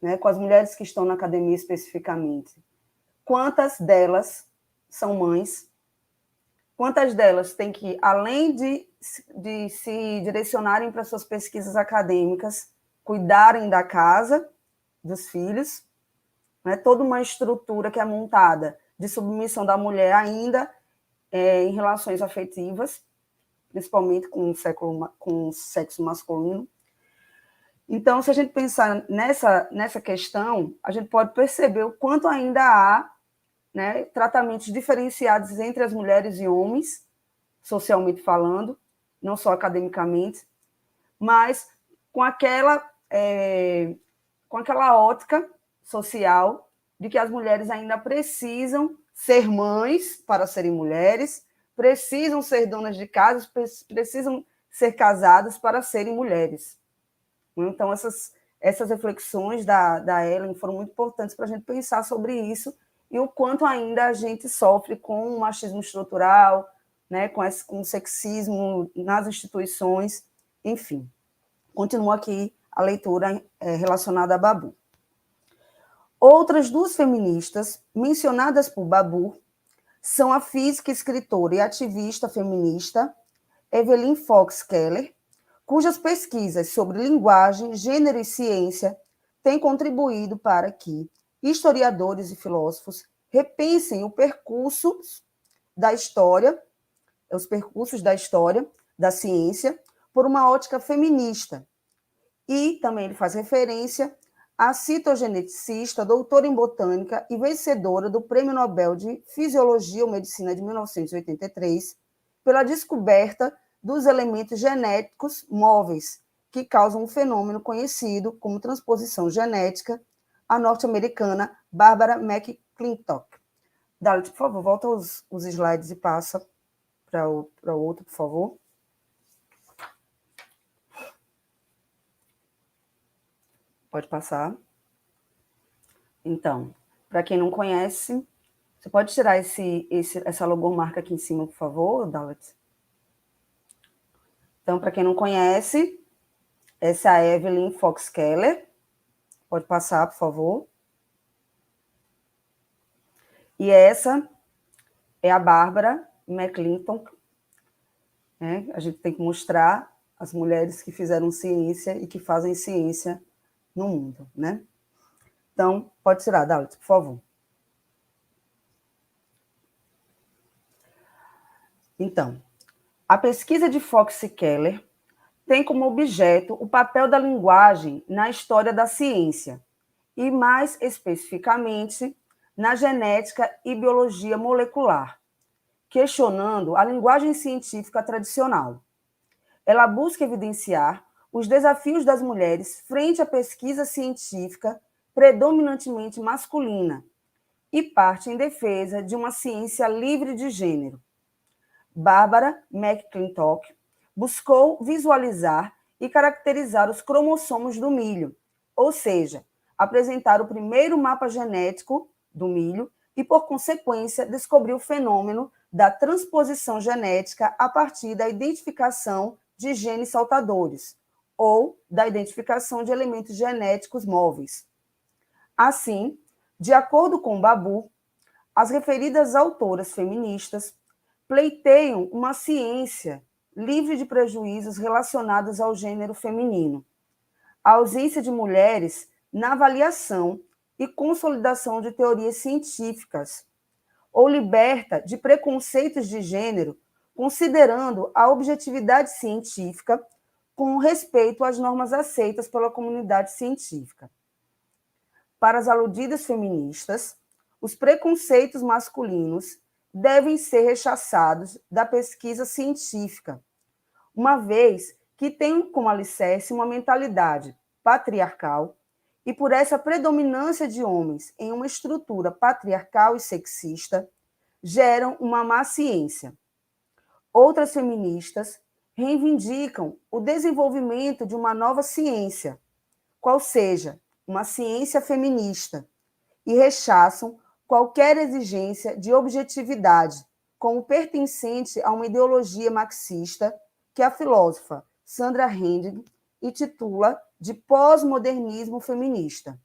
né, com as mulheres que estão na academia especificamente, quantas delas são mães? Quantas delas têm que, além de se direcionarem para suas pesquisas acadêmicas, cuidarem da casa, dos filhos, né, toda uma estrutura que é montada de submissão da mulher ainda em relações afetivas, principalmente com o sexo masculino. Então, se a gente pensar nessa questão, a gente pode perceber o quanto ainda há, né, tratamentos diferenciados entre as mulheres e homens, socialmente falando, não só academicamente, mas com aquela ótica social de que as mulheres ainda precisam ser mães para serem mulheres, precisam ser donas de casa, precisam ser casadas para serem mulheres. Então, essas reflexões da Ellen foram muito importantes para a gente pensar sobre isso e o quanto ainda a gente sofre com o machismo estrutural, né, com o sexismo nas instituições, enfim. Continua aqui a leitura relacionada a Babu. Outras duas feministas mencionadas por Babu são a física, escritora e ativista feminista Evelyn Fox Keller, cujas pesquisas sobre linguagem, gênero e ciência têm contribuído para que historiadores e filósofos repensem os percursos da história, da ciência, por uma ótica feminista. E também ele faz referência à citogeneticista, doutora em botânica e vencedora do Prêmio Nobel de Fisiologia ou Medicina de 1983, pela descoberta dos elementos genéticos móveis que causam um fenômeno conhecido como transposição genética, a norte-americana Barbara McClintock. Dalit, por favor, volta os slides e passa para o outro, por favor. Pode passar. Então, para quem não conhece, você pode tirar essa logomarca aqui em cima, por favor, Dalit? Então, para quem não conhece, essa é a Evelyn Fox Keller. Pode passar, por favor. E essa é a Barbara McClintock. Né? A gente tem que mostrar as mulheres que fizeram ciência e que fazem ciência no mundo, né? Então, pode tirar, Dalit, por favor. Então, a pesquisa de Fox e Keller tem como objeto o papel da linguagem na história da ciência e, mais especificamente, na genética e biologia molecular, questionando a linguagem científica tradicional. Ela busca evidenciar os desafios das mulheres frente à pesquisa científica predominantemente masculina e parte em defesa de uma ciência livre de gênero. Barbara McClintock buscou visualizar e caracterizar os cromossomos do milho, ou seja, apresentar o primeiro mapa genético do milho e, por consequência, descobrir o fenômeno da transposição genética a partir da identificação de genes saltadores ou da identificação de elementos genéticos móveis. Assim, de acordo com Babu, as referidas autoras feministas pleiteiam uma ciência livre de prejuízos relacionados ao gênero feminino, a ausência de mulheres na avaliação e consolidação de teorias científicas, ou liberta de preconceitos de gênero, considerando a objetividade científica com respeito às normas aceitas pela comunidade científica. Para as aludidas feministas, os preconceitos masculinos devem ser rechaçados da pesquisa científica, uma vez que têm como alicerce uma mentalidade patriarcal e, por essa predominância de homens em uma estrutura patriarcal e sexista, geram uma má ciência. Outras feministas reivindicam o desenvolvimento de uma nova ciência, qual seja uma ciência feminista, e rechaçam qualquer exigência de objetividade, como pertencente a uma ideologia marxista que a filósofa Sandra Hendig intitula de pós-modernismo feminista,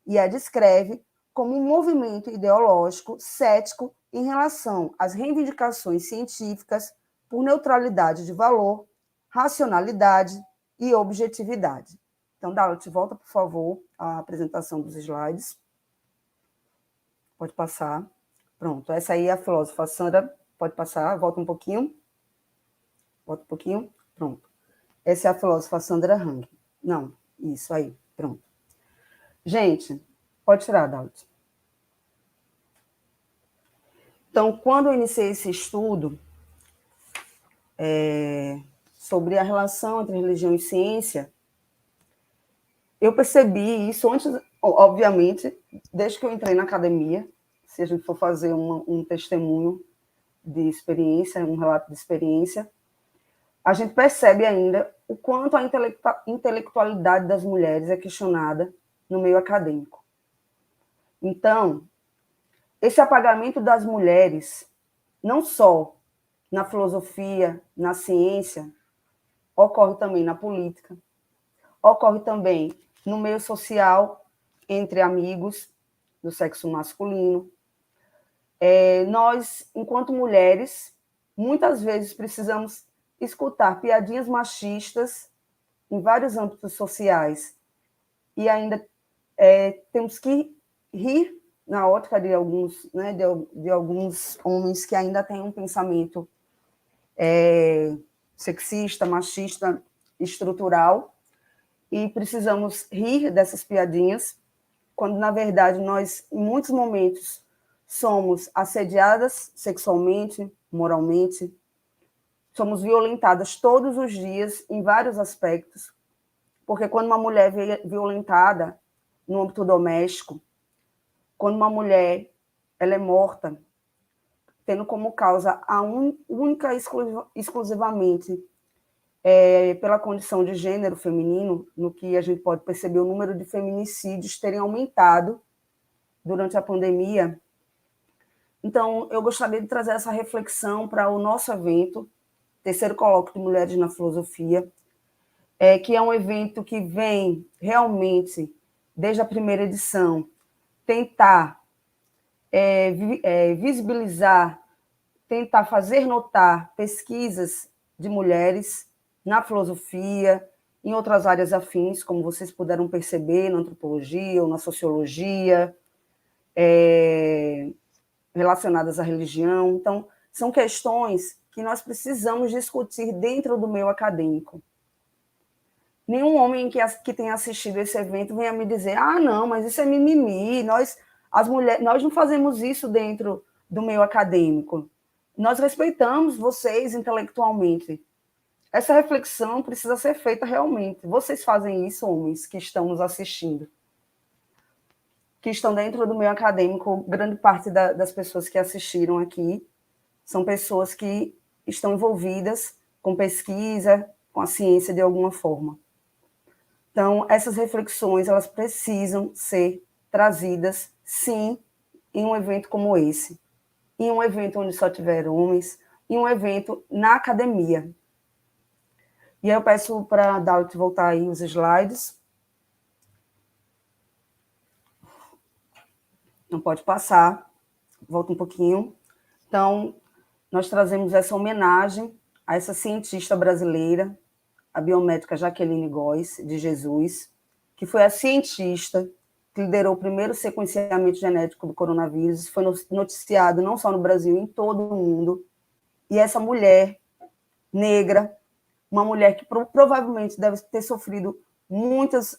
e a descreve como um movimento ideológico cético em relação às reivindicações científicas por neutralidade de valor, racionalidade e objetividade. Então, Dalit, volta, por favor, à apresentação dos slides. Pode passar. Pronto, essa aí é a filósofa Sandra. Pode passar, volta um pouquinho. Volta um pouquinho. Pronto. Essa é a filósofa Sandra Hang. Não, isso aí, pronto. Gente, pode tirar, Dalit. Então, quando eu iniciei esse estudo sobre a relação entre religião e ciência, eu percebi isso antes, obviamente, desde que eu entrei na academia, se a gente for fazer um testemunho de experiência, um relato de experiência, a gente percebe ainda o quanto a intelectualidade das mulheres é questionada no meio acadêmico. Então, esse apagamento das mulheres, não só na filosofia, na ciência, ocorre também na política, ocorre também no meio social, entre amigos do sexo masculino. Nós, enquanto mulheres, muitas vezes precisamos escutar piadinhas machistas em vários âmbitos sociais e ainda temos que rir na ótica de alguns, né, de alguns homens que ainda têm um pensamento sexista, machista, estrutural, e precisamos rir dessas piadinhas, quando, na verdade, nós, em muitos momentos, somos assediadas sexualmente, moralmente, somos violentadas todos os dias, em vários aspectos, porque quando uma mulher é violentada no âmbito doméstico, quando uma mulher ela é morta, tendo como causa única e exclusivamente pela condição de gênero feminino, no que a gente pode perceber o número de feminicídios terem aumentado durante a pandemia. Então, eu gostaria de trazer essa reflexão para o nosso evento, terceiro colóquio de Mulheres na Filosofia, que é um evento que vem realmente, desde a primeira edição, tentar visibilizar, tentar fazer notar pesquisas de mulheres na filosofia, em outras áreas afins, como vocês puderam perceber, na antropologia ou na sociologia, relacionadas à religião. Então, são questões que nós precisamos discutir dentro do meio acadêmico. Nenhum homem que tenha assistido esse evento venha me dizer: ah, não, mas isso é mimimi, nós não fazemos isso dentro do meio acadêmico. Nós respeitamos vocês intelectualmente. Essa reflexão precisa ser feita realmente. Vocês fazem isso, homens que estão nos assistindo, que estão dentro do meio acadêmico. Grande parte das pessoas que assistiram aqui são pessoas que estão envolvidas com pesquisa, com a ciência de alguma forma. Então, essas reflexões, elas precisam ser trazidas, sim, em um evento como esse, em um evento onde só tiver homens, em um evento na academia. E aí eu peço para a Dalit voltar aí os slides. Não pode passar, volta um pouquinho. Então, nós trazemos essa homenagem a essa cientista brasileira, a biomédica Jaqueline Góes de Jesus, que foi a cientista que liderou o primeiro sequenciamento genético do coronavírus, foi noticiado não só no Brasil, em todo o mundo. E essa mulher negra, uma mulher que provavelmente deve ter sofrido muitos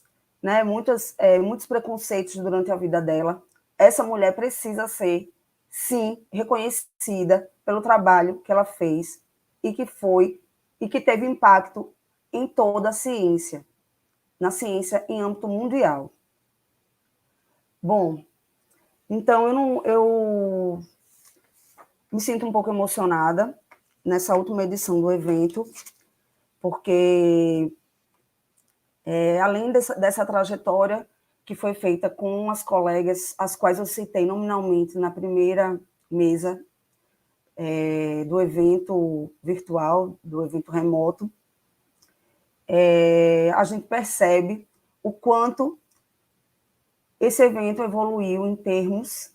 preconceitos durante a vida dela, essa mulher precisa ser, sim, reconhecida pelo trabalho que ela fez e que teve impacto em toda a ciência, na ciência em âmbito mundial. Bom, então eu me sinto um pouco emocionada nessa última edição do evento, porque além dessa trajetória que foi feita com as colegas, as quais eu citei nominalmente na primeira mesa do evento virtual, do evento remoto, a gente percebe o quanto esse evento evoluiu em termos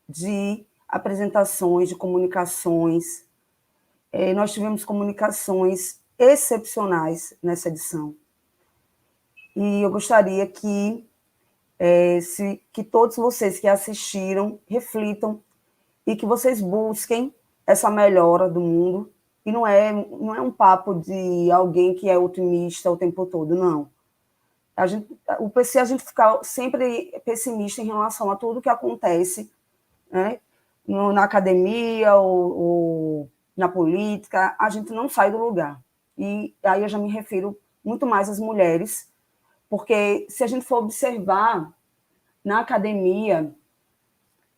de apresentações, de comunicações. Nós tivemos comunicações excepcionais nessa edição. E eu gostaria que todos vocês que assistiram reflitam e que vocês busquem essa melhora do mundo. E não é um papo de alguém que é otimista o tempo todo, não. Se a gente ficar sempre pessimista em relação a tudo que acontece, né, na academia ou na política, a gente não sai do lugar. E aí eu já me refiro muito mais às mulheres, porque se a gente for observar na academia,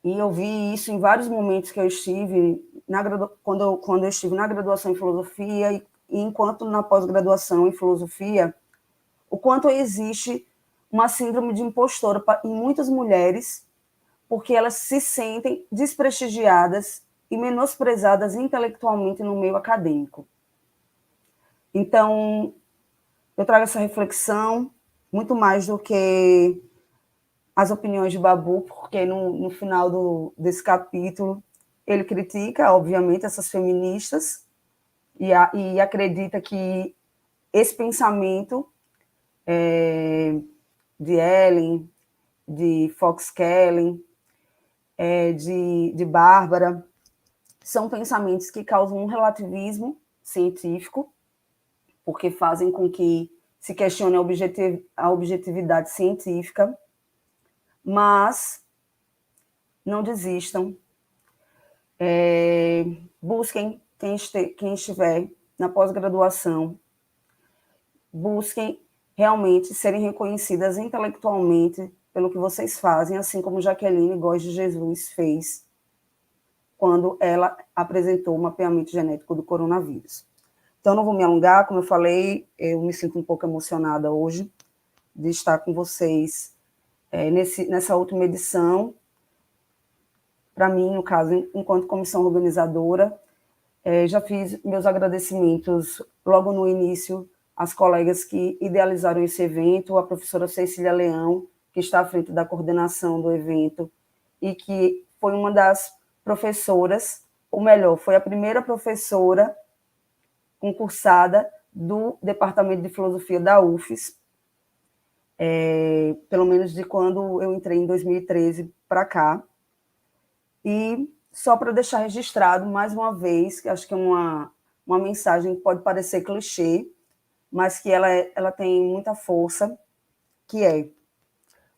e eu vi isso em vários momentos que eu estive, quando eu estive na graduação em filosofia enquanto na pós-graduação em filosofia, o quanto existe uma síndrome de impostora em muitas mulheres, porque elas se sentem desprestigiadas e menosprezadas intelectualmente no meio acadêmico. Então, eu trago essa reflexão, muito mais do que as opiniões de Babu, porque no final desse capítulo ele critica, obviamente, essas feministas e acredita que esse pensamento de Ellen, de Fox Kelly, de Bárbara, são pensamentos que causam um relativismo científico, porque fazem com que se questione a objetividade científica, mas não desistam. Busquem quem estiver na pós-graduação, busquem realmente serem reconhecidas intelectualmente pelo que vocês fazem, assim como Jaqueline Góes de Jesus fez quando ela apresentou o mapeamento genético do coronavírus. Então, não vou me alongar, como eu falei, eu me sinto um pouco emocionada hoje de estar com vocês nessa última edição. Para mim, no caso, enquanto comissão organizadora, já fiz meus agradecimentos logo no início às colegas que idealizaram esse evento, a professora Cecília Leão, que está à frente da coordenação do evento, e que foi uma das professoras, ou melhor, foi a primeira professora concursada do Departamento de Filosofia da UFES, pelo menos de quando eu entrei em 2013 para cá. E só para deixar registrado, mais uma vez, que acho que é uma mensagem que pode parecer clichê, mas que ela tem muita força, que é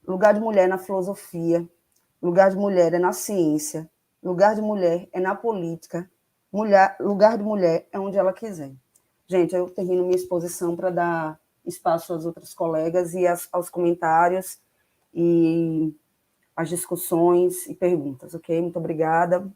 lugar de mulher na filosofia, lugar de mulher é na ciência, lugar de mulher é na política, lugar de mulher é onde ela quiser. Gente, eu termino minha exposição para dar espaço às outras colegas e aos comentários e às discussões e perguntas, ok? Muito obrigada.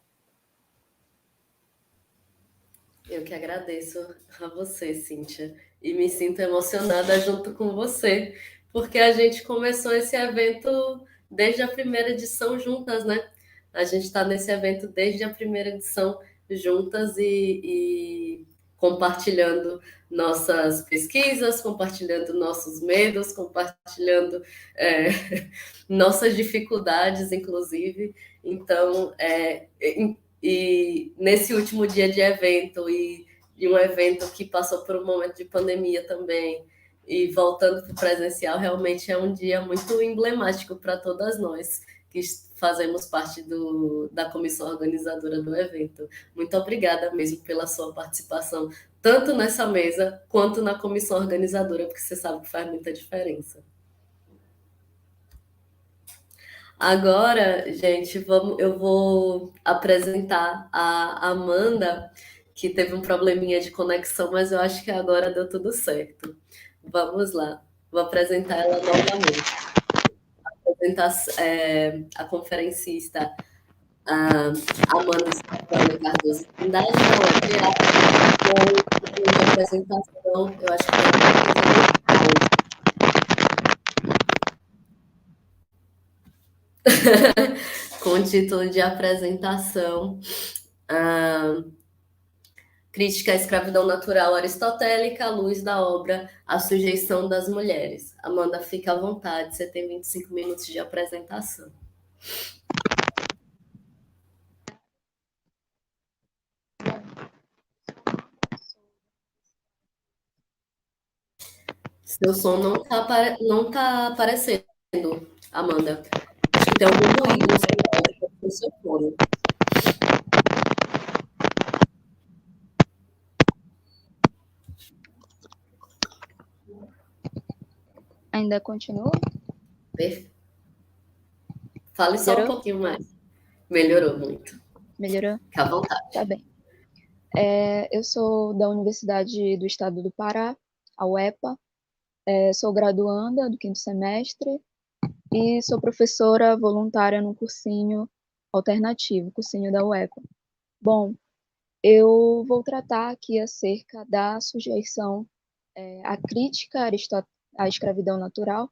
Eu que agradeço a você, Cíntia, e me sinto emocionada junto com você, porque a gente começou esse evento desde a primeira edição juntas, né? A gente está nesse evento desde a primeira edição juntas e compartilhando nossas pesquisas, compartilhando nossos medos, compartilhando nossas dificuldades, inclusive. Então, e nesse último dia de evento e um evento que passou por um momento de pandemia também e voltando para o presencial, realmente é um dia muito emblemático para todas nós que fazemos parte da comissão organizadora do evento. Muito obrigada mesmo pela sua participação, tanto nessa mesa quanto na comissão organizadora, porque você sabe que faz muita diferença. Agora, gente, eu vou apresentar a Amanda, que teve um probleminha de conexão, mas eu acho que agora deu tudo certo. Vamos lá, vou apresentar ela novamente. Apresentar a conferencista Amanda Stefani Cardoso Trindade, com a apresentação, eu acho que com o título de apresentação, Crítica à Escravidão Natural Aristotélica à luz da obra A Sujeição das Mulheres. Amanda, fica à vontade, você tem 25 minutos de apresentação. Seu som não tá aparecendo, Amanda. Acho que tem algum ruído no seu fone. Ainda continua? Fale só um pouquinho mais. Melhorou muito. Melhorou? Fica à vontade. Tá bem. Eu sou da Universidade do Estado do Pará, a UEPA. Sou graduanda do 5º semestre e sou professora voluntária no cursinho alternativo, cursinho da UEPA. Bom, eu vou tratar aqui acerca da sujeição, a crítica à escravidão natural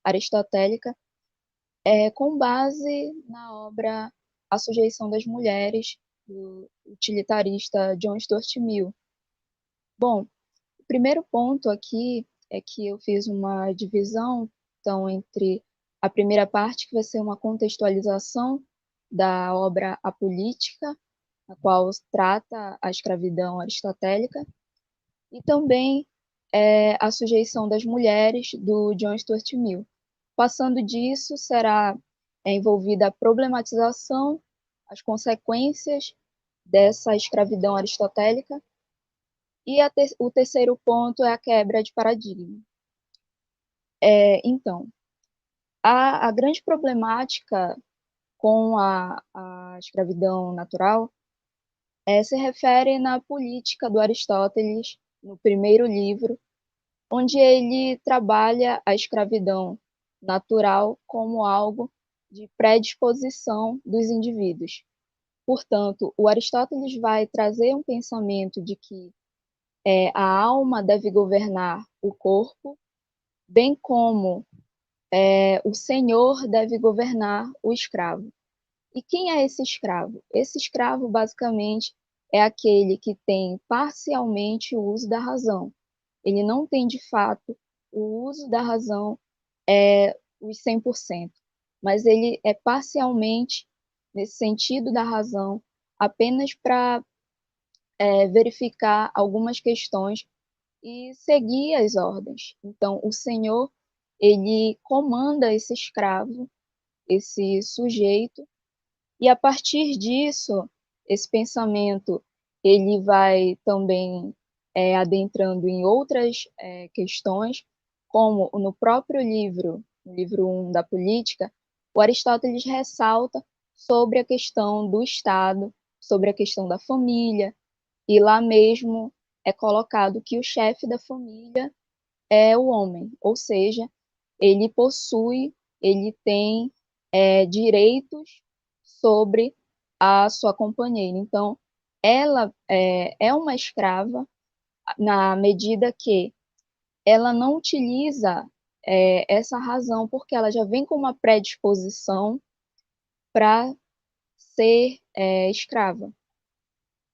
aristotélica, com base na obra A Sujeição das Mulheres, do utilitarista John Stuart Mill. Bom, o primeiro ponto aqui é que eu fiz uma divisão, então, entre a primeira parte, que vai ser uma contextualização da obra A Política, a qual trata a escravidão aristotélica, e também a sujeição das mulheres, do John Stuart Mill. Passando disso, será envolvida a problematização, as consequências dessa escravidão aristotélica, e o terceiro ponto é a quebra de paradigma. Então, a grande problemática com a escravidão natural se refere na política do Aristóteles, no primeiro livro, onde ele trabalha a escravidão natural como algo de predisposição dos indivíduos. Portanto, o Aristóteles vai trazer um pensamento de que a alma deve governar o corpo, bem como o senhor deve governar o escravo. E quem é esse escravo? Esse escravo, basicamente, é aquele que tem parcialmente o uso da razão. Ele não tem, de fato, o uso da razão os 100%, mas ele é parcialmente, nesse sentido da razão, apenas para verificar algumas questões e seguir as ordens. Então, o senhor, ele comanda esse escravo, esse sujeito, e a partir disso, esse pensamento, ele vai também adentrando em outras questões, como no próprio livro, no livro 1 da Política, o Aristóteles ressalta sobre a questão do Estado, sobre a questão da família, e lá mesmo é colocado que o chefe da família é o homem, ou seja, ele possui, ele tem direitos sobre a sua companheira. Então, ela é uma escrava na medida que ela não utiliza essa razão, porque ela já vem com uma predisposição para ser escrava.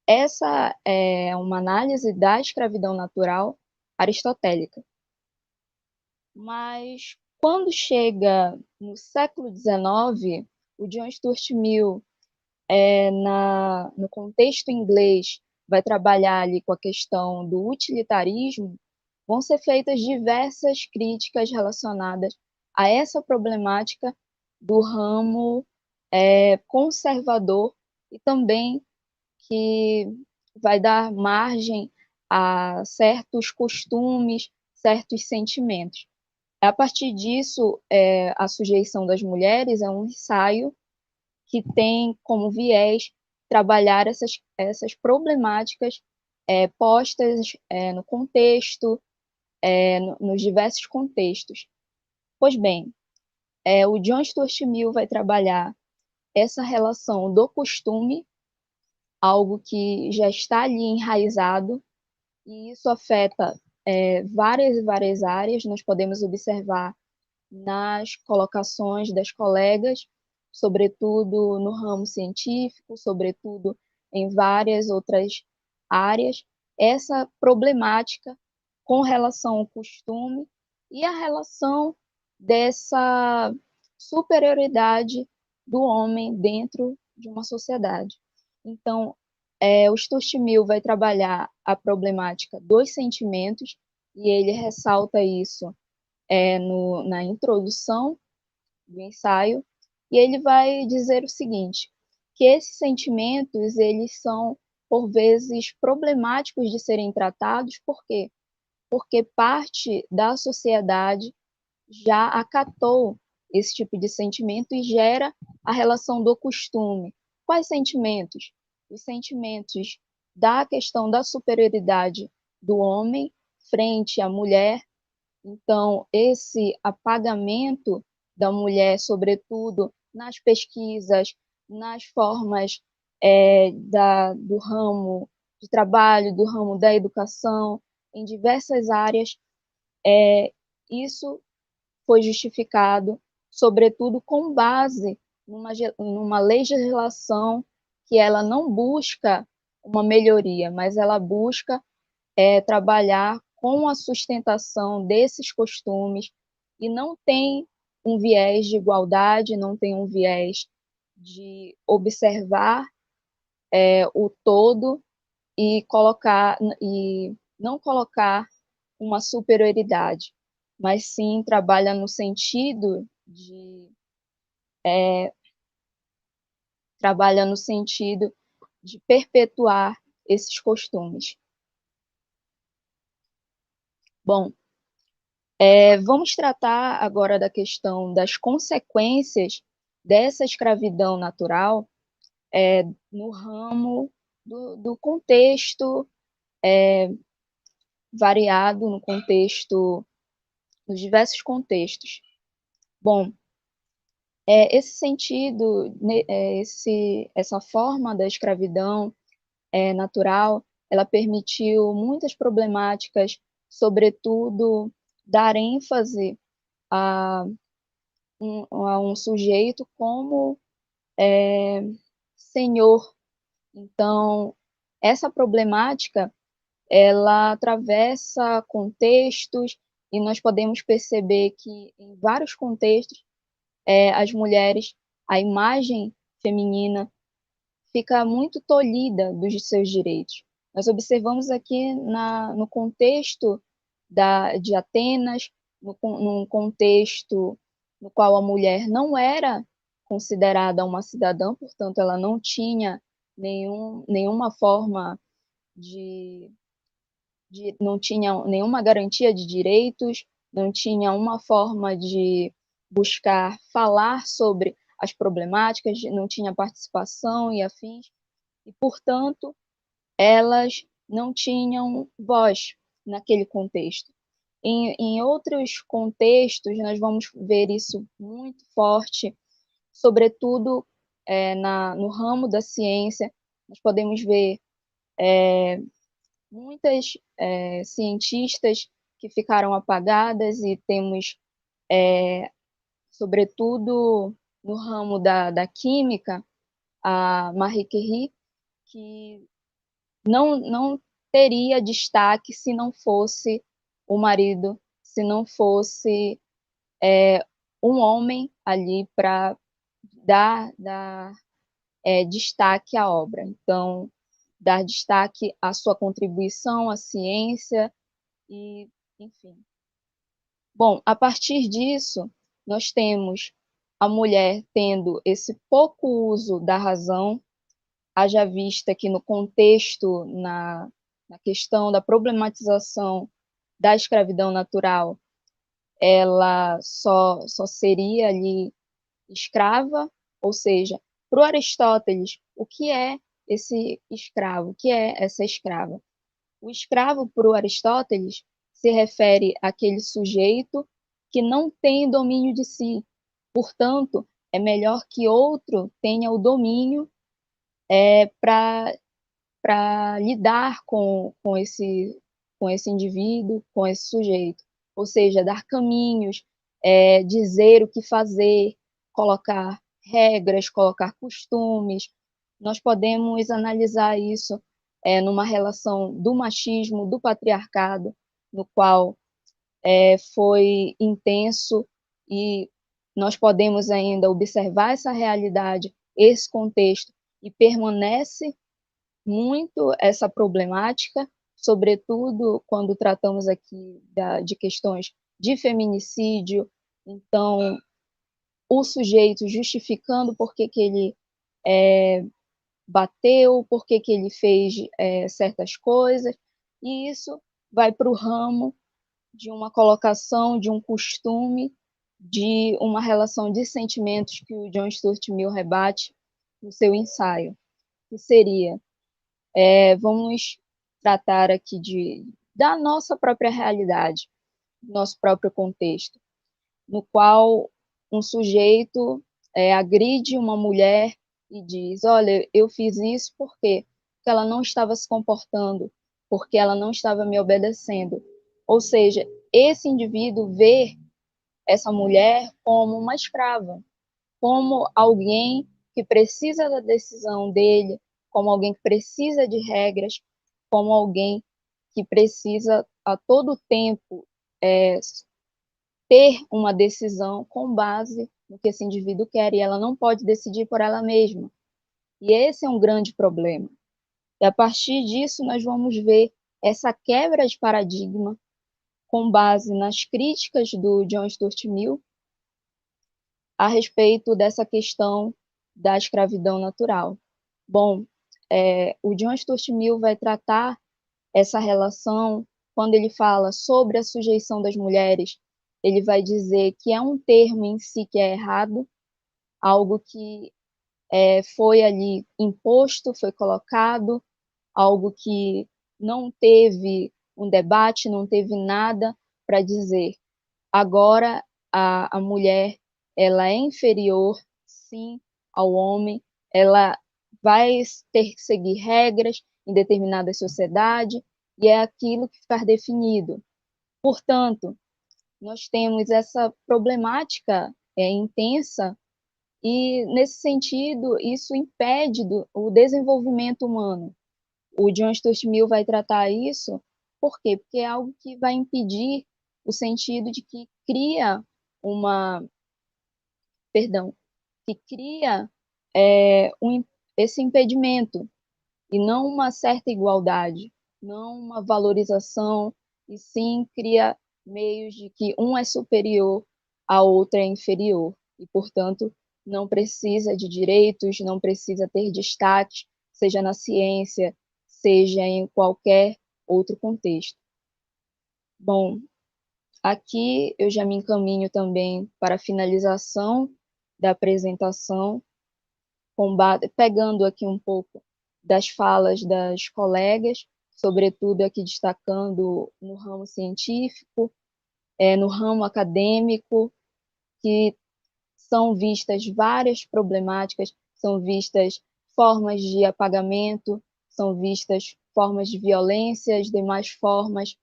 Essa é uma análise da escravidão natural aristotélica. Mas quando chega no século XIX, o John Stuart Mill, no contexto inglês, vai trabalhar ali com a questão do utilitarismo, vão ser feitas diversas críticas relacionadas a essa problemática do ramo conservador e também que vai dar margem a certos costumes, certos sentimentos. A partir disso, a sujeição das mulheres é um ensaio que tem como viés trabalhar essas problemáticas postas no contexto, nos diversos contextos. Pois bem, o John Stuart Mill vai trabalhar essa relação do costume, algo que já está ali enraizado, e isso afeta várias e várias áreas. Nós podemos observar nas colocações das colegas, sobretudo no ramo científico, sobretudo em várias outras áreas, essa problemática com relação ao costume e a relação dessa superioridade do homem dentro de uma sociedade. Então, o Stuart Mill vai trabalhar a problemática dos sentimentos, e ele ressalta isso na introdução do ensaio, e ele vai dizer o seguinte, que esses sentimentos, eles são, por vezes, problemáticos de serem tratados. Por quê? Porque parte da sociedade já acatou esse tipo de sentimento e gera a relação do costume. Quais sentimentos? Os sentimentos da questão da superioridade do homem frente à mulher. Então, esse apagamento da mulher, sobretudo nas pesquisas, nas formas do ramo de trabalho, do ramo da educação, em diversas áreas, isso foi justificado, sobretudo com base numa legislação que ela não busca uma melhoria, mas ela busca trabalhar com a sustentação desses costumes e não tem um viés de igualdade, não tem um viés de observar o todo e não colocar uma superioridade, mas sim trabalha no sentido de perpetuar esses costumes. Bom, vamos tratar agora da questão das consequências dessa escravidão natural no ramo do contexto variado, nos diversos contextos. Bom, esse sentido, essa forma da escravidão natural, ela permitiu muitas problemáticas, sobretudo dar ênfase a um sujeito como senhor. Então, essa problemática, ela atravessa contextos e nós podemos perceber que em vários contextos as mulheres, a imagem feminina fica muito tolhida dos seus direitos. Nós observamos aqui no contexto de Atenas, num contexto no qual a mulher não era considerada uma cidadã, portanto, ela não tinha nenhuma forma não tinha nenhuma garantia de direitos, não tinha uma forma de buscar falar sobre as problemáticas, não tinha participação e afins, e, portanto, elas não tinham voz naquele contexto. Em outros contextos, nós vamos ver isso muito forte, sobretudo no ramo da ciência, nós podemos ver muitas cientistas que ficaram apagadas e temos, sobretudo no ramo da química, a Marie Curie, que não teria destaque se não fosse o marido, se não fosse um homem ali para dar destaque à obra. Então, dar destaque à sua contribuição à ciência e, enfim. Bom, a partir disso, nós temos a mulher tendo esse pouco uso da razão, haja vista que no contexto, na questão da problematização da escravidão natural, ela só seria ali escrava, ou seja, para o Aristóteles, o que é esse escravo? O que é essa escrava? O escravo, para o Aristóteles, se refere àquele sujeito que não tem domínio de si. Portanto, é melhor que outro tenha o domínio para lidar com esse indivíduo, com esse sujeito. Ou seja, dar caminhos, dizer o que fazer, colocar regras, colocar costumes. Nós podemos analisar isso numa relação do machismo, do patriarcado, no qual foi intenso, e nós podemos ainda observar essa realidade, esse contexto, e permanece muito essa problemática, sobretudo quando tratamos aqui de questões de feminicídio. Então, o sujeito justificando por que ele bateu, por que ele fez certas coisas, e isso vai para o ramo de uma colocação, de um costume, de uma relação de sentimentos que o John Stuart Mill rebate no seu ensaio, que seria, vamos tratar aqui da nossa própria realidade, do nosso próprio contexto, no qual um sujeito agride uma mulher e diz, olha, eu fiz isso porque porque ela não estava se comportando, porque ela não estava me obedecendo. Ou seja, esse indivíduo vê essa mulher como uma escrava, como alguém que precisa da decisão dele, como alguém que precisa de regras, como alguém que precisa a todo tempo ter uma decisão com base no que esse indivíduo quer, e ela não pode decidir por ela mesma. E esse é um grande problema. E a partir disso, nós vamos ver essa quebra de paradigma com base nas críticas do John Stuart Mill a respeito dessa questão da escravidão natural. Bom, o John Stuart Mill vai tratar essa relação quando ele fala sobre a sujeição das mulheres. Ele vai dizer que é um termo em si que é errado, algo que foi ali imposto, foi colocado, algo que não teve um debate, não teve nada para dizer. Agora, a mulher, ela é inferior, sim, ao homem, ela vai ter que seguir regras em determinada sociedade, e é aquilo que ficar definido. Portanto, nós temos essa problemática intensa, e, nesse sentido, isso impede o desenvolvimento humano. O John Stuart Mill vai tratar isso, por quê? Porque é algo que vai impedir o sentido de que cria uma, perdão, que cria esse impedimento, e não uma certa igualdade, não uma valorização, e sim cria meios de que um é superior, a outra é inferior, e, portanto, não precisa de direitos, não precisa ter destaque, seja na ciência, seja em qualquer outro contexto. Bom, aqui eu já me encaminho também para a finalização da apresentação, pegando aqui um pouco das falas das colegas, sobretudo aqui destacando no ramo científico, no ramo acadêmico, que são vistas várias problemáticas, são vistas formas de apagamento, são vistas formas de violência, as demais formas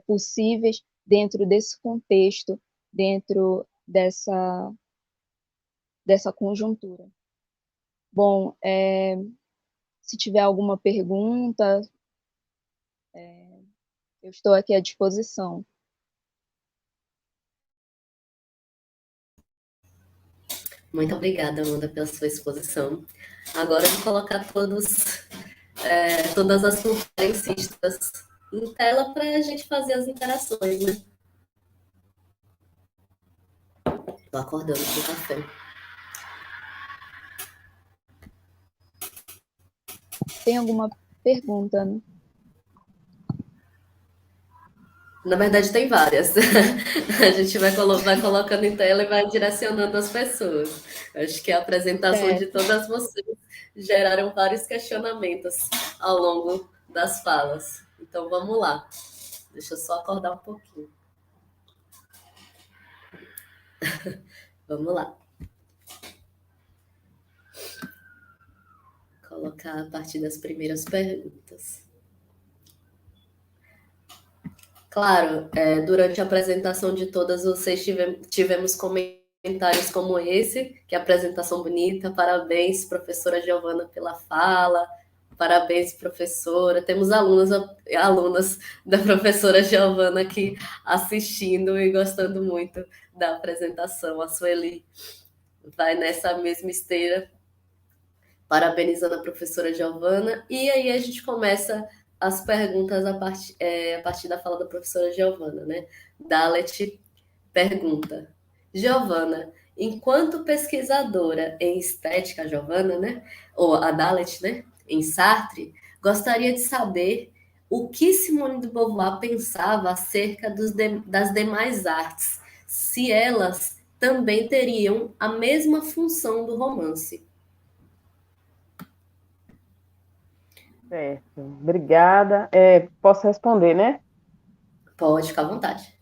possíveis dentro desse contexto, dentro dessa conjuntura. Bom, se tiver alguma pergunta, eu estou aqui à disposição. Muito obrigada, Amanda, pela sua exposição. Agora eu vou colocar todas as conferencistas em tela para a gente fazer as interações, né? Estou acordando com o café. Tem alguma pergunta, né? Na verdade, tem várias. A gente vai colocando em tela e vai direcionando as pessoas. Acho que a apresentação de todas vocês geraram vários questionamentos ao longo das falas. Então, vamos lá. Deixa eu só acordar um pouquinho. Vamos lá. Colocar a partir das primeiras perguntas. Claro, durante a apresentação de todas, vocês tivemos comentários como esse, que apresentação bonita, parabéns, professora Giovana, pela fala, parabéns, professora. Temos alunas da professora Giovana aqui assistindo e gostando muito da apresentação. A Sueli vai nessa mesma esteira, parabenizando a professora Giovana, e aí a gente começa as perguntas a partir da fala da professora Giovana, né? Dalet pergunta: Giovana, enquanto pesquisadora em estética, Giovana, né? Ou a Dalet, né? Em Sartre, gostaria de saber o que Simone de Beauvoir pensava acerca das demais artes, se elas também teriam a mesma função do romance. Certo, obrigada. Posso responder, né? Pode ficar à vontade.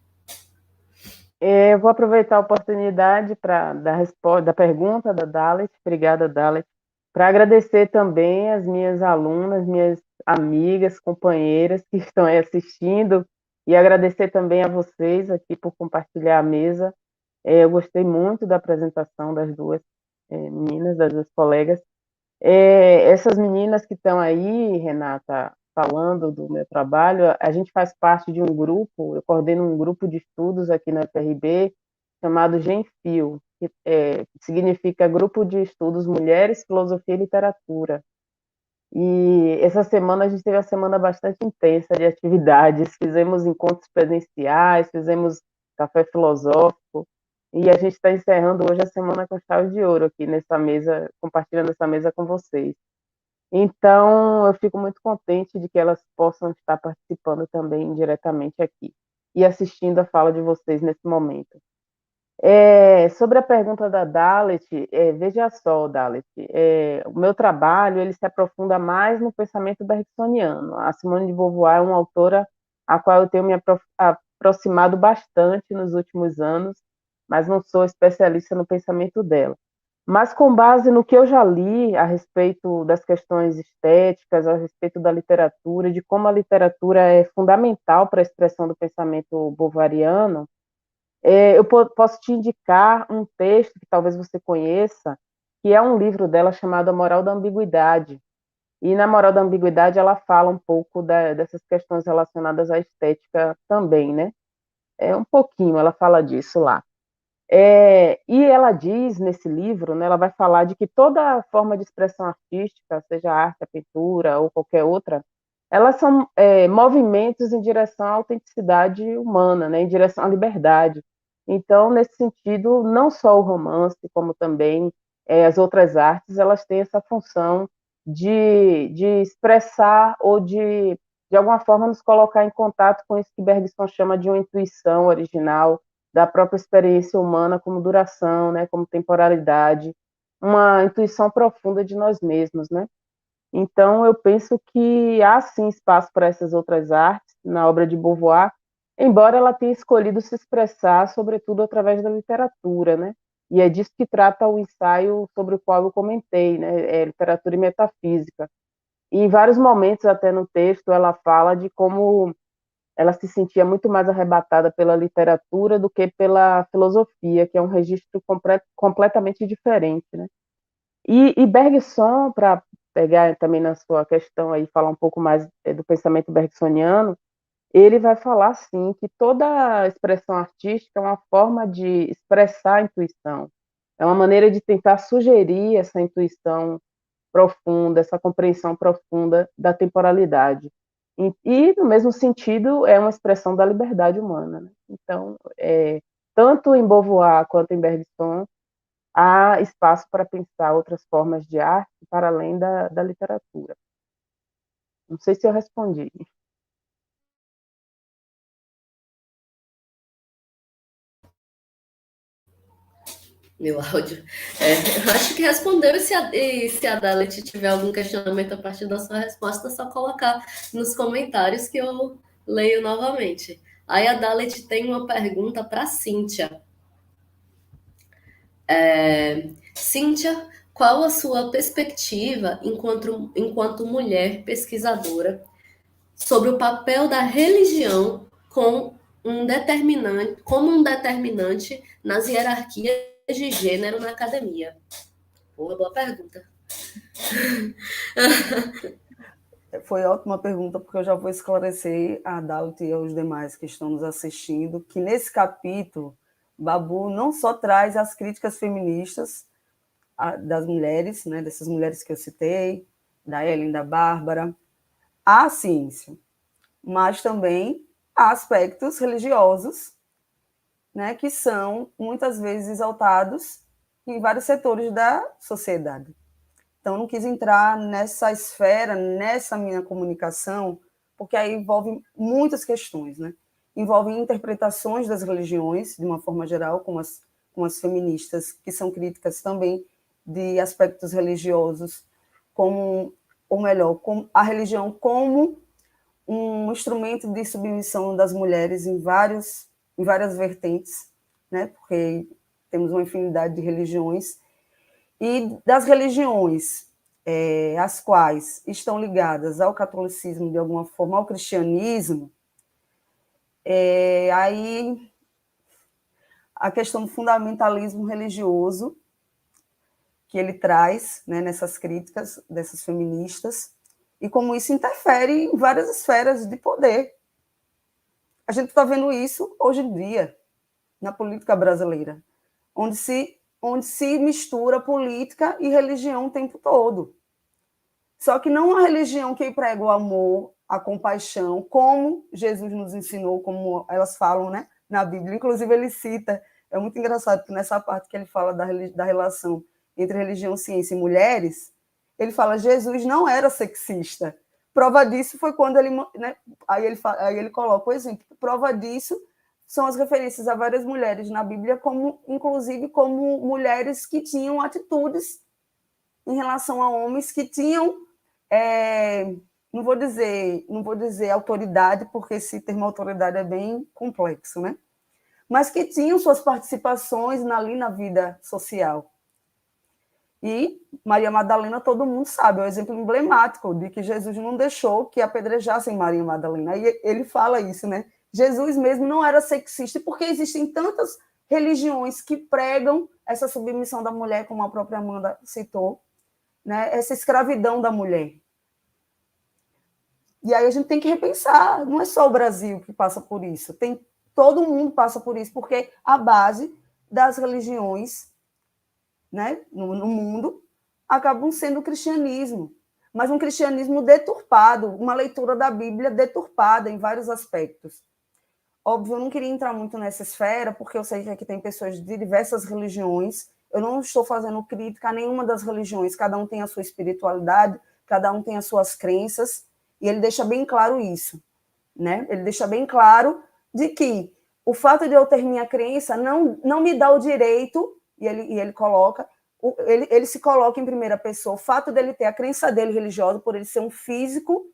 Eu vou aproveitar a oportunidade para dar resposta da pergunta da Dalet. Obrigada, Dalet, para agradecer também as minhas alunas, minhas amigas, companheiras que estão aí assistindo, e agradecer também a vocês aqui por compartilhar a mesa. Eu gostei muito da apresentação das duas meninas, das duas colegas. Essas meninas que estão aí, Renata, falando do meu trabalho, a gente faz parte de um grupo, eu coordeno um grupo de estudos aqui na UFRB, chamado GENFIL, que significa Grupo de Estudos Mulheres, Filosofia e Literatura. E essa semana a gente teve uma semana bastante intensa de atividades, fizemos encontros presenciais, fizemos café filosófico, e a gente está encerrando hoje a semana com chave de ouro aqui nessa mesa, compartilhando essa mesa com vocês. Então, eu fico muito contente de que elas possam estar participando também diretamente aqui e assistindo a fala de vocês nesse momento. Sobre a pergunta da Dalet, veja só, Dalet, o meu trabalho ele se aprofunda mais no pensamento bergsoniano. A Simone de Beauvoir é uma autora a qual eu tenho me aproximado bastante nos últimos anos, mas não sou especialista no pensamento dela. Mas com base no que eu já li a respeito das questões estéticas, a respeito da literatura, de como a literatura é fundamental para a expressão do pensamento beauvoiriano, eu posso te indicar um texto que talvez você conheça, que é um livro dela chamado A Moral da Ambiguidade. E na Moral da Ambiguidade ela fala um pouco dessas questões relacionadas à estética também, né? Um pouquinho, ela fala disso lá. E ela diz nesse livro, né, ela vai falar de que toda forma de expressão artística, seja a arte, a pintura ou qualquer outra, elas são movimentos em direção à autenticidade humana, né, em direção à liberdade. Então, nesse sentido, não só o romance, como também as outras artes, elas têm essa função de expressar ou de alguma forma, nos colocar em contato com isso que Bergson chama de uma intuição original, da própria experiência humana como duração, né, como temporalidade, uma intuição profunda de nós mesmos, né? Então, eu penso que há sim espaço para essas outras artes na obra de Beauvoir, embora ela tenha escolhido se expressar, sobretudo através da literatura, né? E é disso que trata o ensaio sobre o qual eu comentei, né? Literatura e metafísica. E em vários momentos, até no texto, ela fala de como ela se sentia muito mais arrebatada pela literatura do que pela filosofia, que é um registro completamente diferente, né? E Bergson, para pegar também na sua questão aí, falar um pouco mais do pensamento bergsoniano, ele vai falar, sim, que toda expressão artística é uma forma de expressar a intuição, é uma maneira de tentar sugerir essa intuição profunda, essa compreensão profunda da temporalidade. No mesmo sentido, é uma expressão da liberdade humana, né? Então, tanto em Beauvoir quanto em Bergson, há espaço para pensar outras formas de arte para além da literatura. Não sei se eu respondi. Meu áudio. Eu acho que respondeu, e se a Dalet tiver algum questionamento a partir da sua resposta, é só colocar nos comentários que eu leio novamente. Aí a Dalet tem uma pergunta para a Cíntia. Cíntia, qual a sua perspectiva enquanto mulher pesquisadora sobre o papel da religião como um determinante nas hierarquias de gênero na academia? Boa pergunta. Foi ótima pergunta, porque eu já vou esclarecer a Daut e aos demais que estão nos assistindo, que nesse capítulo, Babu não só traz as críticas feministas das mulheres, né, dessas mulheres que eu citei, da Ellen, da Bárbara, à ciência, mas também há aspectos religiosos, né, que são muitas vezes exaltados em vários setores da sociedade. Então, não quis entrar nessa esfera, nessa minha comunicação, porque aí envolve muitas questões, né? Envolve interpretações das religiões, de uma forma geral, como as feministas, que são críticas também de aspectos religiosos, como, ou melhor, como a religião como um instrumento de submissão das mulheres em várias vertentes, né? Porque temos uma infinidade de religiões, e das religiões as quais estão ligadas ao catolicismo, de alguma forma, ao cristianismo, aí a questão do fundamentalismo religioso que ele traz, né, nessas críticas dessas feministas, e como isso interfere em várias esferas de poder. A gente está vendo isso hoje em dia, na política brasileira, onde se mistura política e religião o tempo todo. Só que não a religião que prega o amor, a compaixão, como Jesus nos ensinou, como elas falam, né, na Bíblia. Inclusive, ele cita, é muito engraçado que nessa parte que ele fala da relação entre religião, ciência e mulheres, ele fala que Jesus não era sexista. Prova disso foi quando ele... Né, aí ele coloca o exemplo. Prova disso são as referências a várias mulheres na Bíblia, inclusive como mulheres que tinham atitudes em relação a homens que tinham... não vou dizer autoridade, porque esse termo autoridade é bem complexo, né? Mas que tinham suas participações ali na vida social. E Maria Madalena, todo mundo sabe, é um exemplo emblemático de que Jesus não deixou que apedrejassem Maria Madalena. E ele fala isso, né? Jesus mesmo não era sexista, porque existem tantas religiões que pregam essa submissão da mulher, como a própria Amanda citou, né? Essa escravidão da mulher. E aí a gente tem que repensar, não é só o Brasil que passa por isso, todo mundo passa por isso, porque a base das religiões, né, no mundo acabam sendo o cristianismo, mas um cristianismo deturpado, uma leitura da Bíblia deturpada em vários aspectos. Óbvio, eu não queria entrar muito nessa esfera, porque eu sei que aqui tem pessoas de diversas religiões, eu não estou fazendo crítica a nenhuma das religiões, cada um tem a sua espiritualidade, cada um tem as suas crenças, e ele deixa bem claro isso, né? Ele deixa bem claro de que o fato de eu ter minha crença não me dá o direito, e ele coloca, ele se coloca em primeira pessoa, o fato dele ter a crença dele religiosa, por ele ser um físico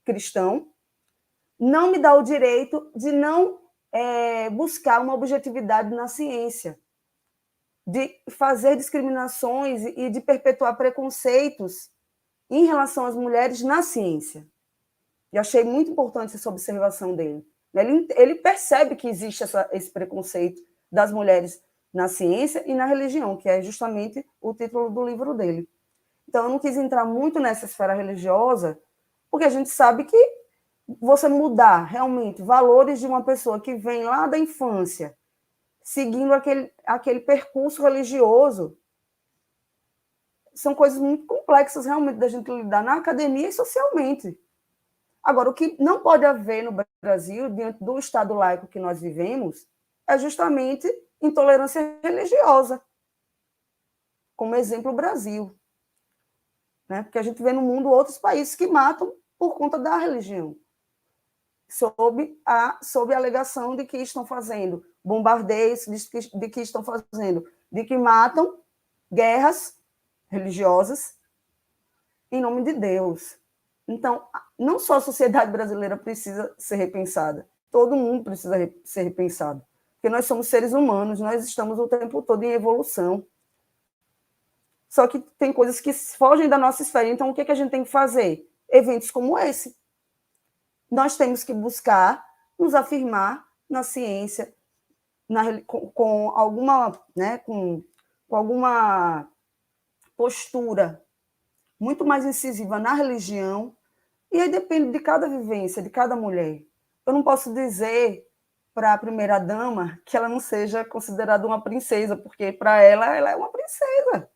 cristão, não me dá o direito de não buscar uma objetividade na ciência, de fazer discriminações e de perpetuar preconceitos em relação às mulheres na ciência. E achei muito importante essa observação dele. Ele percebe que existe esse preconceito das mulheres na ciência e na religião, que é justamente o título do livro dele. Então, eu não quis entrar muito nessa esfera religiosa, porque a gente sabe que você mudar realmente valores de uma pessoa que vem lá da infância, seguindo aquele percurso religioso, são coisas muito complexas realmente da gente lidar na academia e socialmente. Agora, o que não pode haver no Brasil, diante do Estado laico que nós vivemos, é justamente intolerância religiosa. Como exemplo, o Brasil. Né? Porque a gente vê no mundo outros países que matam por conta da religião, sob a alegação de que estão fazendo bombardeios, de que estão fazendo, de que matam guerras religiosas em nome de Deus. Então, não só a sociedade brasileira precisa ser repensada, todo mundo precisa ser repensado, porque nós somos seres humanos, nós estamos o tempo todo em evolução. Só que tem coisas que fogem da nossa esfera, então o que a gente tem que fazer? Eventos como esse. Nós temos que buscar nos afirmar na ciência, com alguma, né, com alguma postura muito mais incisiva na religião, e aí depende de cada vivência, de cada mulher. Eu não posso dizer para a primeira-dama que ela não seja considerada uma princesa, porque para ela é uma princesa.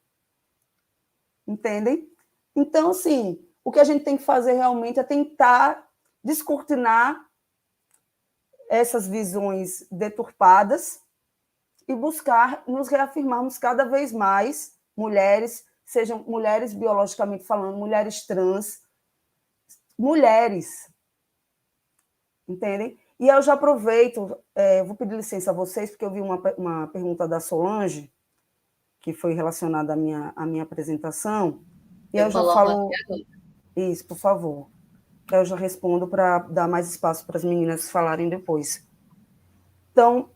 Entendem? Então, assim, o que a gente tem que fazer realmente é tentar descortinar essas visões deturpadas e buscar nos reafirmarmos cada vez mais mulheres, sejam mulheres biologicamente falando, mulheres trans, mulheres, entendem? E eu já aproveito, vou pedir licença a vocês, porque eu vi uma pergunta da Solange, que foi relacionada à minha apresentação, e eu já falo... Isso, por favor. Eu já respondo para dar mais espaço para as meninas falarem depois. Então,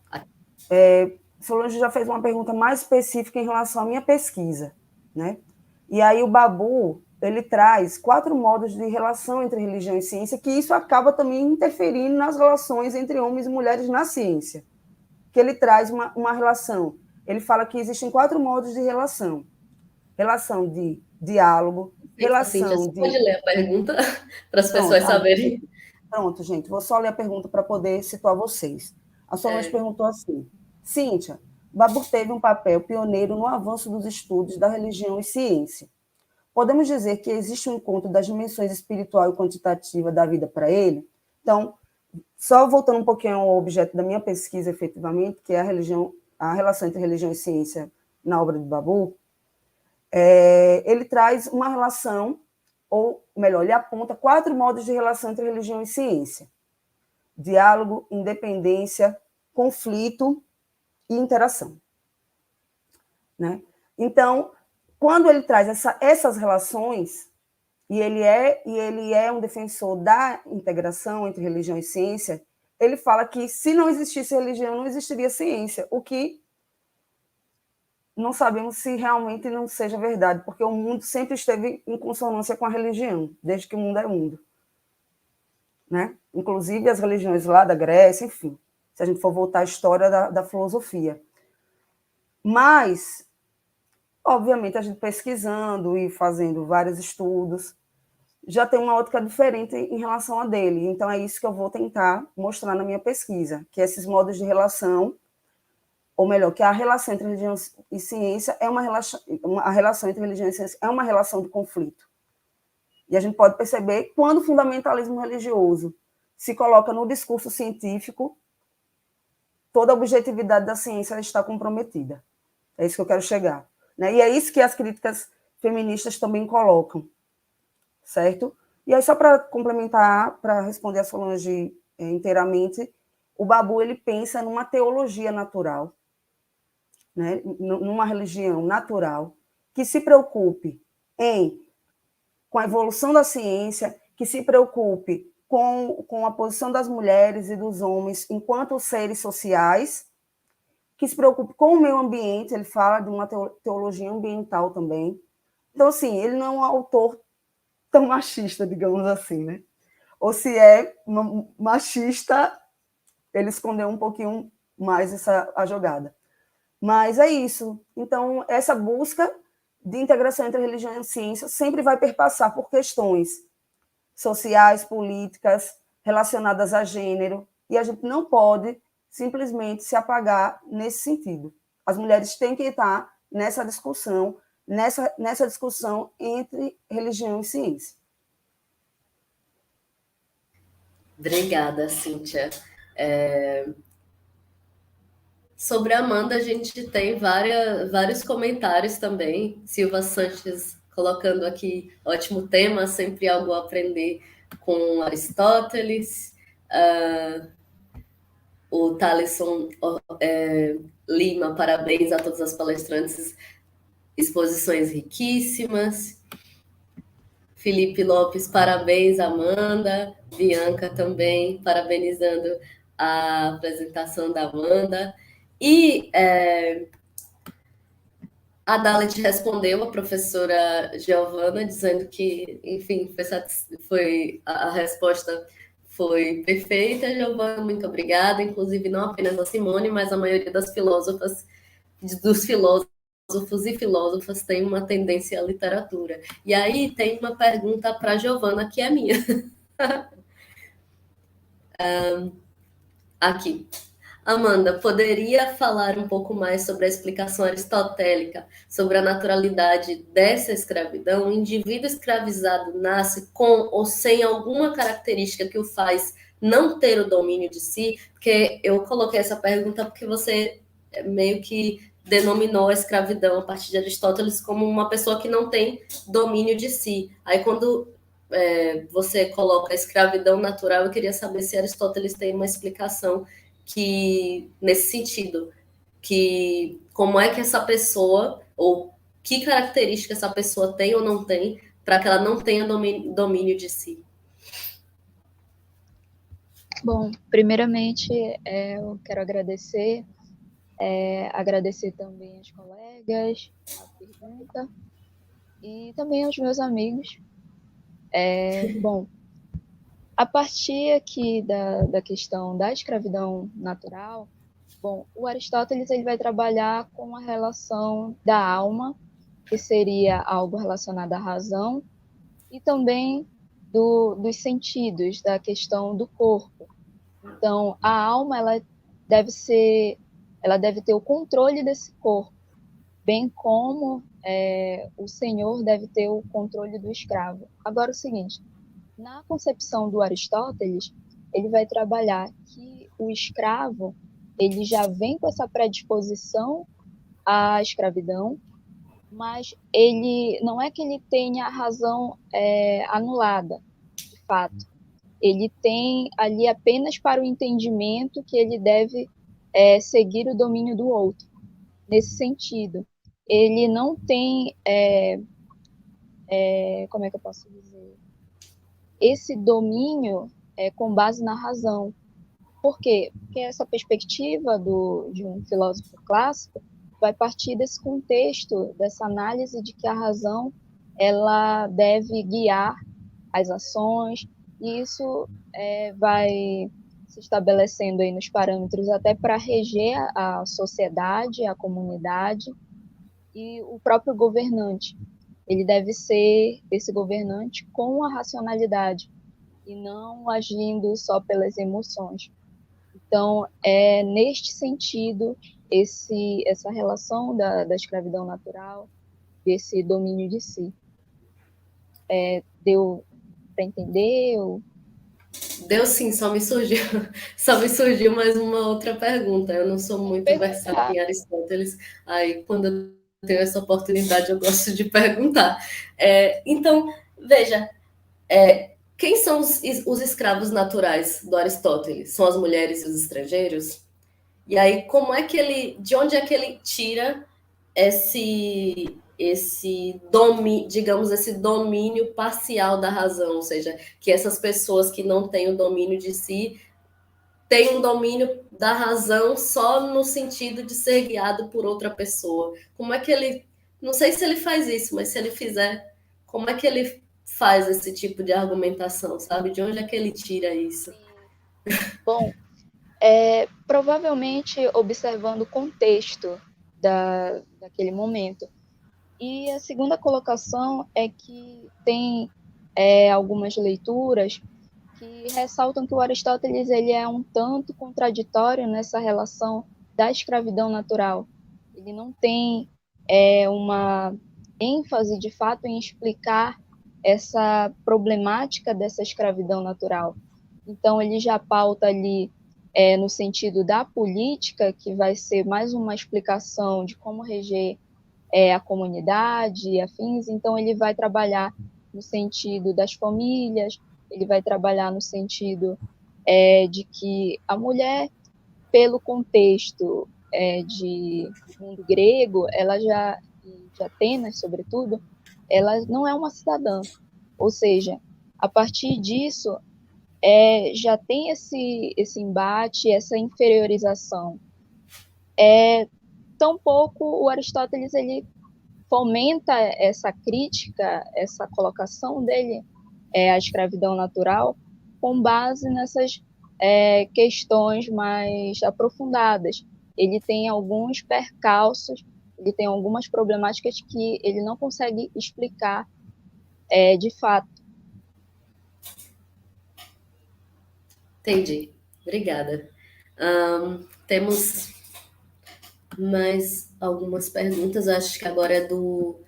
Solange já fez uma pergunta mais específica em relação à minha pesquisa, né? E aí o Babu, ele traz 4 modos de relação entre religião e ciência, que isso acaba também interferindo nas relações entre homens e mulheres na ciência. Que ele traz uma relação. Ele fala que existem 4 modos de relação. Relação de diálogo, Cíntia, relação você pode de... ler a pergunta para as pessoas Pronto, saberem? pronto, gente, vou só ler a pergunta para poder situar vocês. A Solange perguntou assim: Cíntia, Babu teve um papel pioneiro no avanço dos estudos da religião e ciência. Podemos dizer que existe um encontro das dimensões espiritual e quantitativa da vida para ele? Então, só voltando um pouquinho ao objeto da minha pesquisa, efetivamente, que é a relação entre religião e ciência na obra de Babu, ele traz uma relação, ou melhor, ele aponta 4 modos de relação entre religião e ciência: diálogo, independência, conflito e interação. Né? Então, quando ele traz essas relações, e ele é um defensor da integração entre religião e ciência, ele fala que se não existisse religião, não existiria ciência, o que não sabemos se realmente não seja verdade, porque o mundo sempre esteve em consonância com a religião, desde que o mundo é mundo. Né? Inclusive as religiões lá da Grécia, enfim, se a gente for voltar à história da filosofia. Mas, obviamente, a gente pesquisando e fazendo vários estudos, já tem uma ótica diferente em relação a dele. Então, é isso que eu vou tentar mostrar na minha pesquisa, que esses modos de relação, ou melhor, que a relação entre religião e ciência é a relação entre religião e ciência é uma relação de conflito. E a gente pode perceber quando o fundamentalismo religioso se coloca no discurso científico, toda a objetividade da ciência está comprometida. É isso que eu quero chegar. Né? E é isso que as críticas feministas também colocam. Certo? E aí, só para complementar, para responder a Solange inteiramente, o Babu ele pensa numa teologia natural, né? Numa religião natural, que se preocupe com a evolução da ciência, que se preocupe com a posição das mulheres e dos homens enquanto seres sociais, que se preocupe com o meio ambiente, ele fala de uma teologia ambiental também. Então, assim, ele não é um autor tão machista, digamos assim, né? Ou se é machista, ele escondeu um pouquinho mais a jogada. Mas é isso. Então, essa busca de integração entre religião e ciência sempre vai perpassar por questões sociais, políticas, relacionadas a gênero, e a gente não pode simplesmente se apagar nesse sentido. As mulheres têm que estar nessa discussão, nessa discussão entre religião e ciência. Obrigada, Cíntia. Sobre a Amanda, a gente tem vários comentários também. Silva Sanches colocando aqui, ótimo tema, sempre algo a aprender com Aristóteles. O Thaleson Lima, parabéns a todas as palestrantes, exposições riquíssimas. Felipe Lopes, parabéns, Amanda. Bianca também, parabenizando a apresentação da Amanda. E a Dalit respondeu, a professora Giovana, dizendo que, enfim, a resposta foi perfeita, Giovana, muito obrigada. Inclusive, não apenas a Simone, mas a maioria dos filósofos e filósofas tem uma tendência à literatura. E aí tem uma pergunta para a Giovana, que é minha. Aqui. Amanda, poderia falar um pouco mais sobre a explicação aristotélica sobre a naturalidade dessa escravidão? O indivíduo escravizado nasce com ou sem alguma característica que o faz não ter o domínio de si? Porque eu coloquei essa pergunta porque você meio que denominou a escravidão a partir de Aristóteles como uma pessoa que não tem domínio de si. Aí quando você coloca a escravidão natural, eu queria saber se Aristóteles tem uma explicação que nesse sentido, que como é que essa pessoa, ou que característica essa pessoa tem ou não tem, para que ela não tenha domínio de si. Bom, primeiramente, eu quero agradecer também as colegas, a pergunta. e também aos meus amigos. Bom, a partir aqui da questão da escravidão natural, bom, o Aristóteles ele vai trabalhar com a relação da alma, que seria algo relacionado à razão, e também dos sentidos, da questão do corpo. Então, a alma ela deve ter o controle desse corpo, bem como o senhor deve ter o controle do escravo. Agora, o seguinte, na concepção do Aristóteles, ele vai trabalhar que o escravo ele já vem com essa predisposição à escravidão, mas ele não é que ele tenha a razão anulada, de fato. Ele tem ali apenas para o entendimento que ele deve seguir o domínio do outro. Nesse sentido, ele não tem, como é que eu posso dizer, esse domínio com base na razão. Por quê? Porque essa perspectiva de um filósofo clássico vai partir desse contexto, dessa análise de que a razão ela deve guiar as ações, e isso vai se estabelecendo aí nos parâmetros até para reger a sociedade, a comunidade e o próprio governante. Ele deve ser esse governante com a racionalidade e não agindo só pelas emoções. Então, é neste sentido essa relação da escravidão natural, desse domínio de si. Deu para entender? Deu sim, só me surgiu mais uma outra pergunta. Eu não sou muito versada em Aristóteles, aí quando eu tenho essa oportunidade eu gosto de perguntar. Então, veja, quem são os escravos naturais do Aristóteles? São as mulheres e os estrangeiros? E aí, de onde é que ele tira esse domínio, digamos, esse domínio parcial da razão, ou seja, que essas pessoas que não têm o domínio de si têm um domínio da razão só no sentido de ser guiado por outra pessoa. Como é que ele, não sei se ele faz isso, mas se ele fizer, como é que ele faz esse tipo de argumentação, sabe? De onde é que ele tira isso? Bom, provavelmente observando o contexto daquele momento. E a segunda colocação é que tem algumas leituras que ressaltam que o Aristóteles ele é um tanto contraditório nessa relação da escravidão natural. Ele não tem uma ênfase, de fato, em explicar essa problemática dessa escravidão natural. Então, ele já pauta ali no sentido da política, que vai ser mais uma explicação de como reger a comunidade e afins. Então, ele vai trabalhar no sentido das famílias, ele vai trabalhar no sentido de que a mulher, pelo contexto de mundo grego, ela de Atenas, sobretudo, ela não é uma cidadã. Ou seja, a partir disso, já tem esse embate, essa inferiorização. Tampouco o Aristóteles ele fomenta essa crítica, essa colocação dele à escravidão natural com base nessas questões mais aprofundadas. Ele tem alguns percalços, ele tem algumas problemáticas que ele não consegue explicar de fato. Entendi. Obrigada. Temos mais algumas perguntas. Acho que agora é do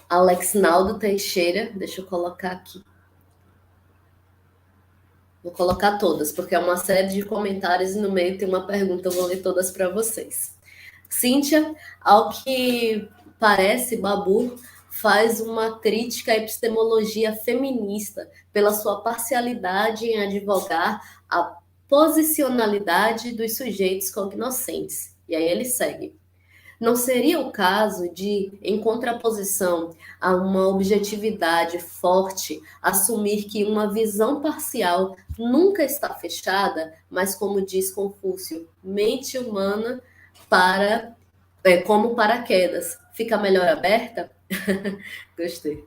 Alex Naldo Teixeira. Deixa eu colocar aqui. Vou colocar todas, porque é uma série de comentários e no meio tem uma pergunta. Eu vou ler todas para vocês. Cíntia, ao que parece, Babur faz uma crítica à epistemologia feminista pela sua parcialidade em advogar a posicionalidade dos sujeitos cognoscentes. E aí ele segue. Não seria o caso de, em contraposição a uma objetividade forte, assumir que uma visão parcial nunca está fechada, mas, como diz Confúcio, mente humana como paraquedas, fica melhor aberta? Gostei.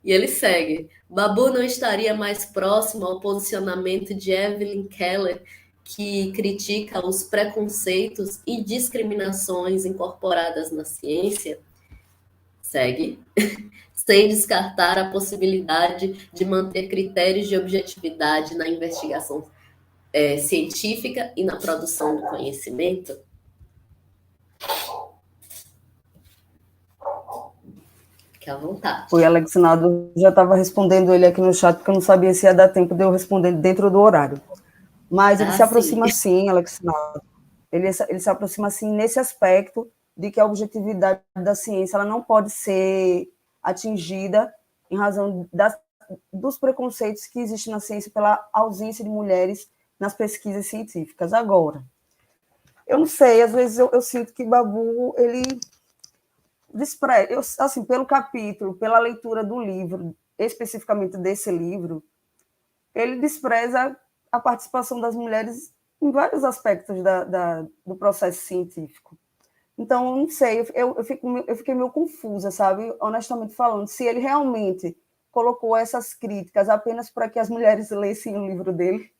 E ele segue. Babu não estaria mais próximo ao posicionamento de Evelyn Keller, que critica os preconceitos e discriminações incorporadas na ciência? Segue. Sem descartar a possibilidade de manter critérios de objetividade na investigação científica e na produção do conhecimento? Fique à vontade. O Alexandro já estava respondendo ele aqui no chat, porque eu não sabia se ia dar tempo de eu responder dentro do horário. Mas ele se aproxima sim, Alexandro. Ele se aproxima sim nesse aspecto de que a objetividade da ciência ela não pode ser atingida em razão dos preconceitos que existem na ciência pela ausência de mulheres nas pesquisas científicas. Agora, eu não sei, às vezes eu sinto que Babu, ele despreza, assim, pelo capítulo, pela leitura do livro, especificamente desse livro, ele despreza a participação das mulheres em vários aspectos do processo científico. Então, não sei, eu fiquei meio confusa, sabe? Honestamente falando, se ele realmente colocou essas críticas apenas para que as mulheres lessem o livro dele,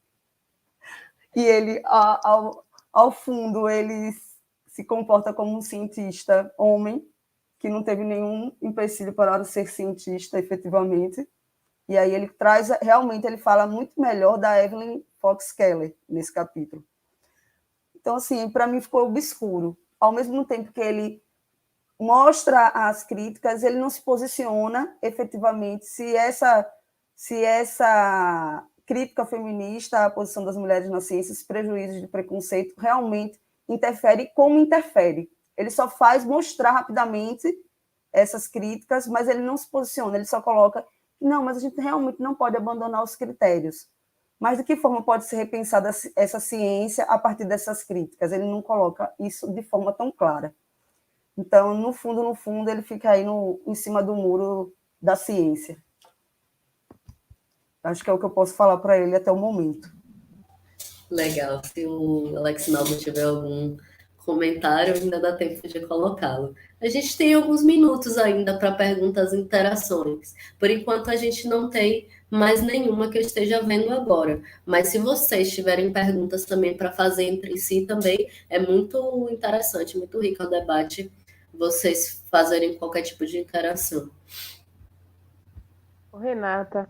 e ele, ao fundo, ele se comporta como um cientista homem, que não teve nenhum empecilho para ser cientista, efetivamente. E aí ele traz, realmente, ele fala muito melhor da Evelyn Fox Keller nesse capítulo. Então, assim, para mim ficou obscuro. Ao mesmo tempo que ele mostra as críticas, ele não se posiciona efetivamente se essa crítica feminista à posição das mulheres na ciência, esses prejuízos de preconceito, realmente interfere como interfere. Ele só faz mostrar rapidamente essas críticas, mas ele não se posiciona, ele só coloca, não, mas a gente realmente não pode abandonar os critérios. Mas de que forma pode ser repensada essa ciência a partir dessas críticas? Ele não coloca isso de forma tão clara. Então, no fundo, ele fica aí em cima do muro da ciência. Acho que é o que eu posso falar para ele até o momento. Legal. Se o Alex Naldo tiver algum comentário, ainda dá tempo de colocá-lo. A gente tem alguns minutos ainda para perguntas e interações. Por enquanto, a gente não tem mais nenhuma que eu esteja vendo agora. Mas se vocês tiverem perguntas também para fazer entre si também, é muito interessante, muito rico o debate, vocês fazerem qualquer tipo de interação. Renata,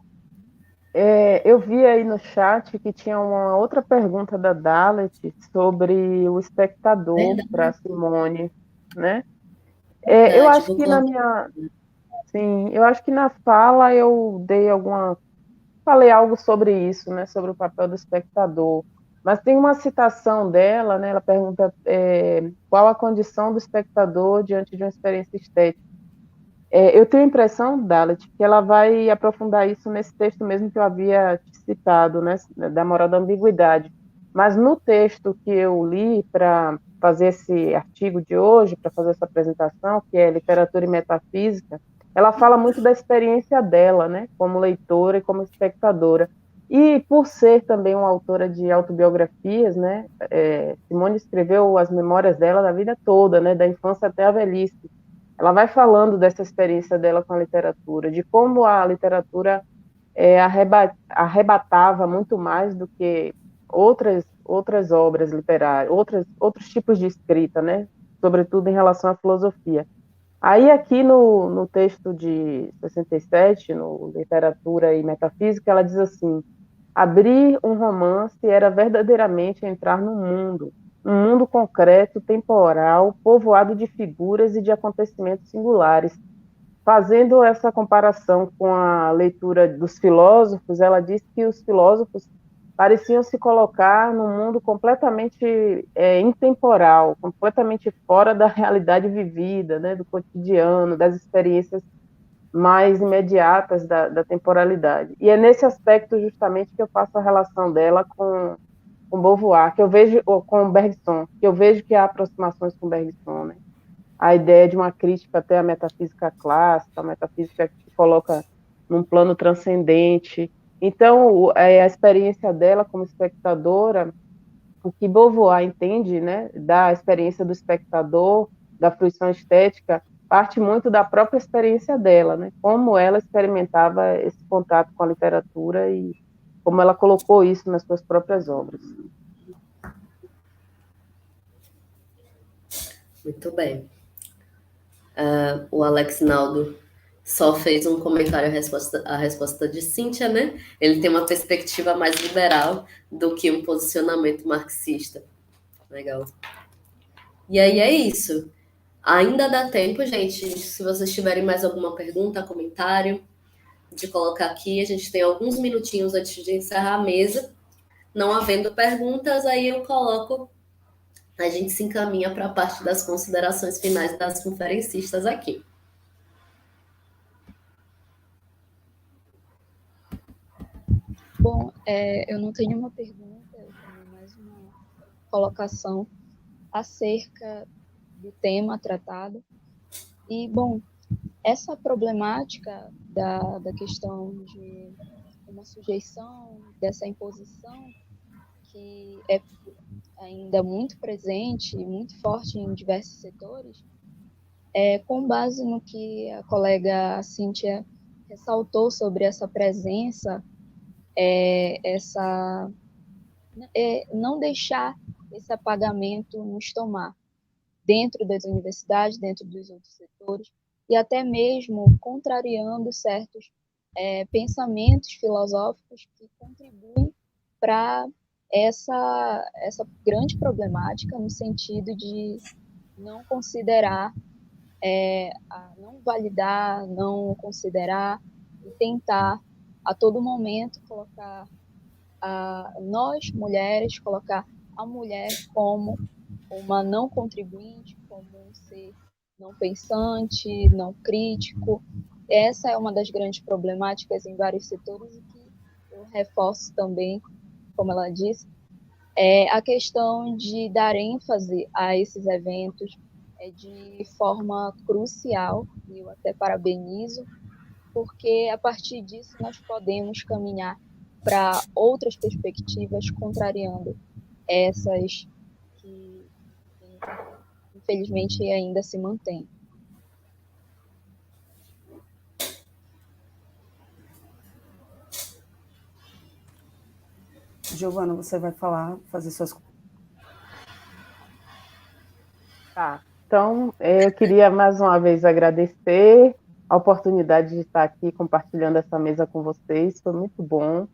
eu vi aí no chat que tinha uma outra pergunta da Dalet sobre o espectador para Simone, né? Eu acho que eu acho que na fala eu falei algo sobre isso, né? Sobre o papel do espectador. Mas tem uma citação dela, né? Ela pergunta qual a condição do espectador diante de uma experiência estética. Eu tenho a impressão, Dalet, que ela vai aprofundar isso nesse texto mesmo que eu havia te citado, né, da moral da ambiguidade. Mas no texto que eu li para fazer esse artigo de hoje, para fazer essa apresentação, que é Literatura e Metafísica, ela fala muito da experiência dela, né, como leitora e como espectadora. E por ser também uma autora de autobiografias, né, Simone escreveu as memórias dela da vida toda, né, da infância até a velhice. Ela vai falando dessa experiência dela com a literatura, de como a literatura arrebatava muito mais do que outras obras literárias, outros tipos de escrita, né? Sobretudo em relação à filosofia. Aí aqui no texto de 67, no Literatura e Metafísica, ela diz assim: abrir um romance era verdadeiramente entrar no mundo, um mundo concreto, temporal, povoado de figuras e de acontecimentos singulares. Fazendo essa comparação com a leitura dos filósofos, ela diz que os filósofos pareciam se colocar num mundo completamente intemporal, completamente fora da realidade vivida, né, do cotidiano, das experiências mais imediatas da temporalidade. E é nesse aspecto justamente que eu faço a relação dela com Beauvoir, que eu vejo, ou com Bergson, que eu vejo que há aproximações com Bergson, né? A ideia de uma crítica até à metafísica clássica, a metafísica que se coloca num plano transcendente. Então, a experiência dela como espectadora, o que Beauvoir entende, né, da experiência do espectador, da fruição estética, parte muito da própria experiência dela, né? Como ela experimentava esse contato com a literatura e como ela colocou isso nas suas próprias obras. Muito bem. O Alex Naldo só fez um comentário à resposta de Cíntia, né? Ele tem uma perspectiva mais liberal do que um posicionamento marxista. Legal. E aí é isso. Ainda dá tempo, gente, se vocês tiverem mais alguma pergunta, comentário, de colocar aqui. A gente tem alguns minutinhos antes de encerrar a mesa. Não havendo perguntas, aí eu coloco, a gente se encaminha para a parte das considerações finais das conferencistas aqui. Bom, eu não tenho uma pergunta, eu tenho mais uma colocação acerca do tema tratado. E, bom, essa problemática da questão de uma sujeição, dessa imposição, que é ainda muito presente e muito forte em diversos setores, com base no que a colega Cíntia ressaltou sobre essa presença, não deixar esse apagamento nos tomar dentro das universidades, dentro dos outros setores, e até mesmo contrariando certos pensamentos filosóficos que contribuem para essa grande problemática no sentido de não considerar, não validar, não considerar e tentar a todo momento colocar nós mulheres, colocar a mulher como uma não contribuinte, como um ser não pensante, não crítico. Essa é uma das grandes problemáticas em vários setores e que eu reforço também, como ela disse, é a questão de dar ênfase a esses eventos de forma crucial, e eu até parabenizo, porque a partir disso nós podemos caminhar para outras perspectivas, contrariando essas que infelizmente ainda se mantêm. Giovana, você vai fazer suas... Tá. Então, eu queria mais uma vez agradecer a oportunidade de estar aqui compartilhando essa mesa com vocês. Foi muito bom.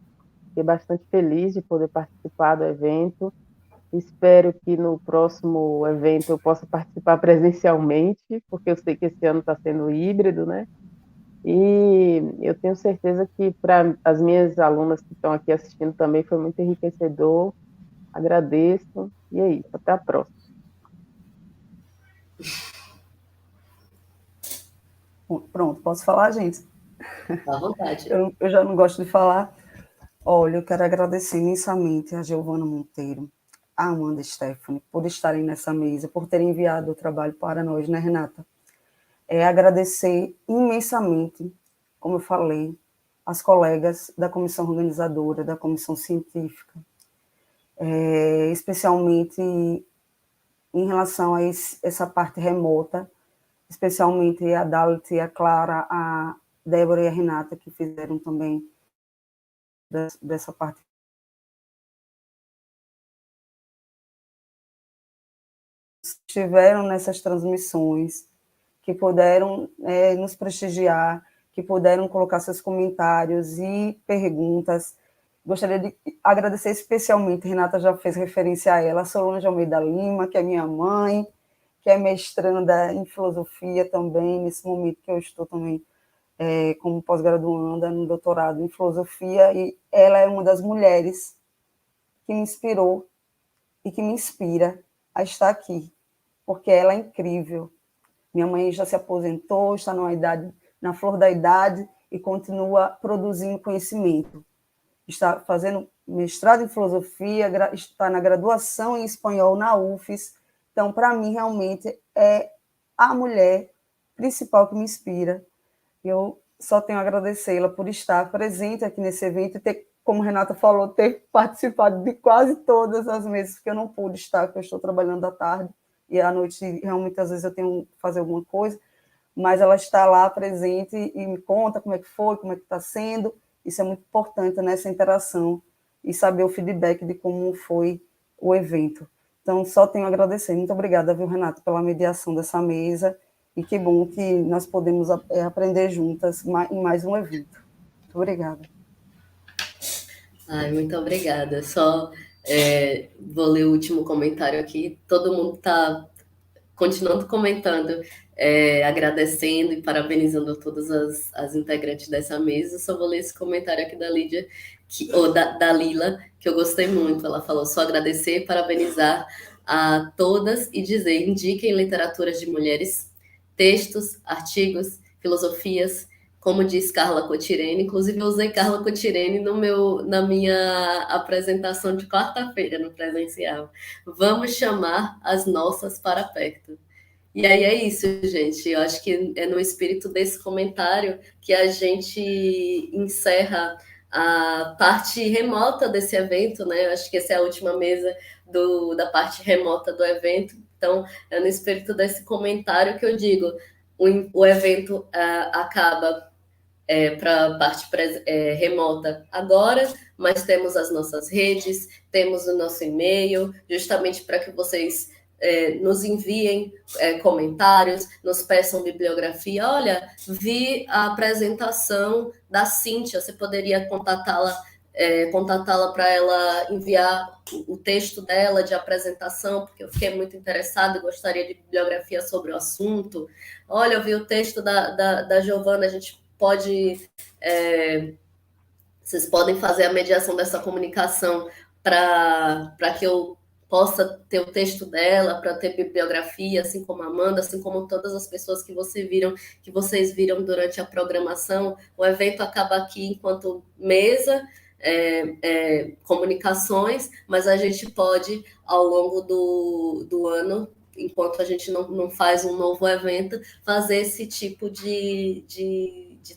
Fiquei bastante feliz de poder participar do evento. Espero que no próximo evento eu possa participar presencialmente, porque eu sei que esse ano está sendo híbrido, né? E eu tenho certeza que para as minhas alunas que estão aqui assistindo também foi muito enriquecedor. Agradeço. E é isso. Até a próxima. Pronto, posso falar, gente? À vontade. Eu já não gosto de falar. Olha, eu quero agradecer imensamente a Giovana Monteiro, a Amanda Stephanie, por estarem nessa mesa, por terem enviado o trabalho para nós, né, Renata? Agradecer imensamente, como eu falei, as colegas da comissão organizadora, da comissão científica, especialmente em relação a essa parte remota, especialmente a Dalit, a Clara, a Débora e a Renata, que fizeram também dessa parte. Estiveram nessas transmissões, que puderam nos prestigiar, que puderam colocar seus comentários e perguntas. Gostaria de agradecer especialmente, Renata já fez referência a ela, a Solange Almeida Lima, que é minha mãe, que é mestranda em filosofia também, nesse momento que eu estou também como pós-graduanda no doutorado em filosofia, e ela é uma das mulheres que me inspirou e que me inspira a estar aqui, porque ela é incrível. Minha mãe já se aposentou, está na flor da idade e continua produzindo conhecimento. Está fazendo mestrado em filosofia, está na graduação em espanhol na UFES. Então, para mim, realmente, é a mulher principal que me inspira. Eu só tenho a agradecê-la por estar presente aqui nesse evento e ter, como a Renata falou, ter participado de quase todas as mesas que eu não pude estar, porque eu estou trabalhando à tarde e à noite, realmente, às vezes eu tenho que fazer alguma coisa, mas ela está lá presente e me conta como é que foi, como é que está sendo. Isso é muito importante nessa interação e saber o feedback de como foi o evento. Então, só tenho a agradecer. Muito obrigada, viu, Renato, pela mediação dessa mesa, e que bom que nós podemos aprender juntas em mais um evento. Muito obrigada. Ai, muito obrigada. Só vou ler o último comentário aqui. Todo mundo está continuando comentando, agradecendo e parabenizando todas as integrantes dessa mesa. Só vou ler esse comentário aqui da Lídia, ou da Lila, que eu gostei muito. Ela falou: só agradecer, parabenizar a todas e dizer: indiquem literaturas de mulheres, textos, artigos, filosofias, como diz Carla Cotirene. Inclusive, eu usei Carla Cotirene na minha apresentação de quarta-feira no presencial. Vamos chamar as nossas para perto. E aí é isso, gente. Eu acho que é no espírito desse comentário que a gente encerra a parte remota desse evento, né? Eu acho que essa é a última mesa da parte remota do evento. Então, é no espírito desse comentário que eu digo: o evento acaba para a parte remota agora, mas temos as nossas redes, temos o nosso e-mail, justamente para que vocês nos enviem comentários, nos peçam bibliografia. Olha, vi a apresentação da Cíntia, você poderia contatá-la para ela enviar o texto dela de apresentação, porque eu fiquei muito interessada e gostaria de bibliografia sobre o assunto. Olha, eu vi o texto da Giovana, a gente pode... vocês podem fazer a mediação dessa comunicação para que eu possa ter o texto dela, para ter bibliografia, assim como a Amanda, assim como todas as pessoas que vocês viram durante a programação. O evento acaba aqui enquanto mesa, comunicações, mas a gente pode, ao longo do ano, enquanto a gente não faz um novo evento, fazer esse tipo de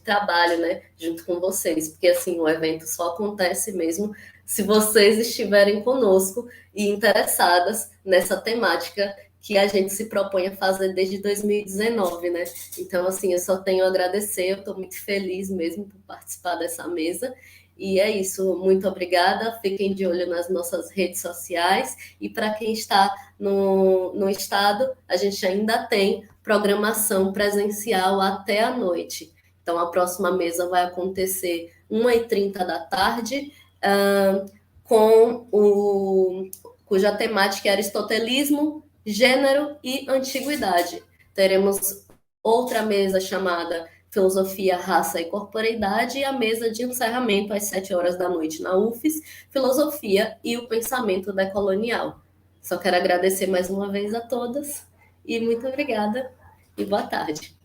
trabalho, né, junto com vocês, porque assim, o evento só acontece mesmo se vocês estiverem conosco e interessadas nessa temática que a gente se propõe a fazer desde 2019, né? Então, assim, eu só tenho a agradecer, eu estou muito feliz mesmo por participar dessa mesa, e é isso, muito obrigada, fiquem de olho nas nossas redes sociais, e para quem está no estado, a gente ainda tem programação presencial até a noite. Então, a próxima mesa vai acontecer 1h30 da tarde, cuja temática é aristotelismo, gênero e antiguidade. Teremos outra mesa chamada Filosofia, Raça e Corporeidade, e a mesa de encerramento às 7h da noite na UFES, Filosofia e o Pensamento Decolonial. Só quero agradecer mais uma vez a todas, e muito obrigada, e boa tarde.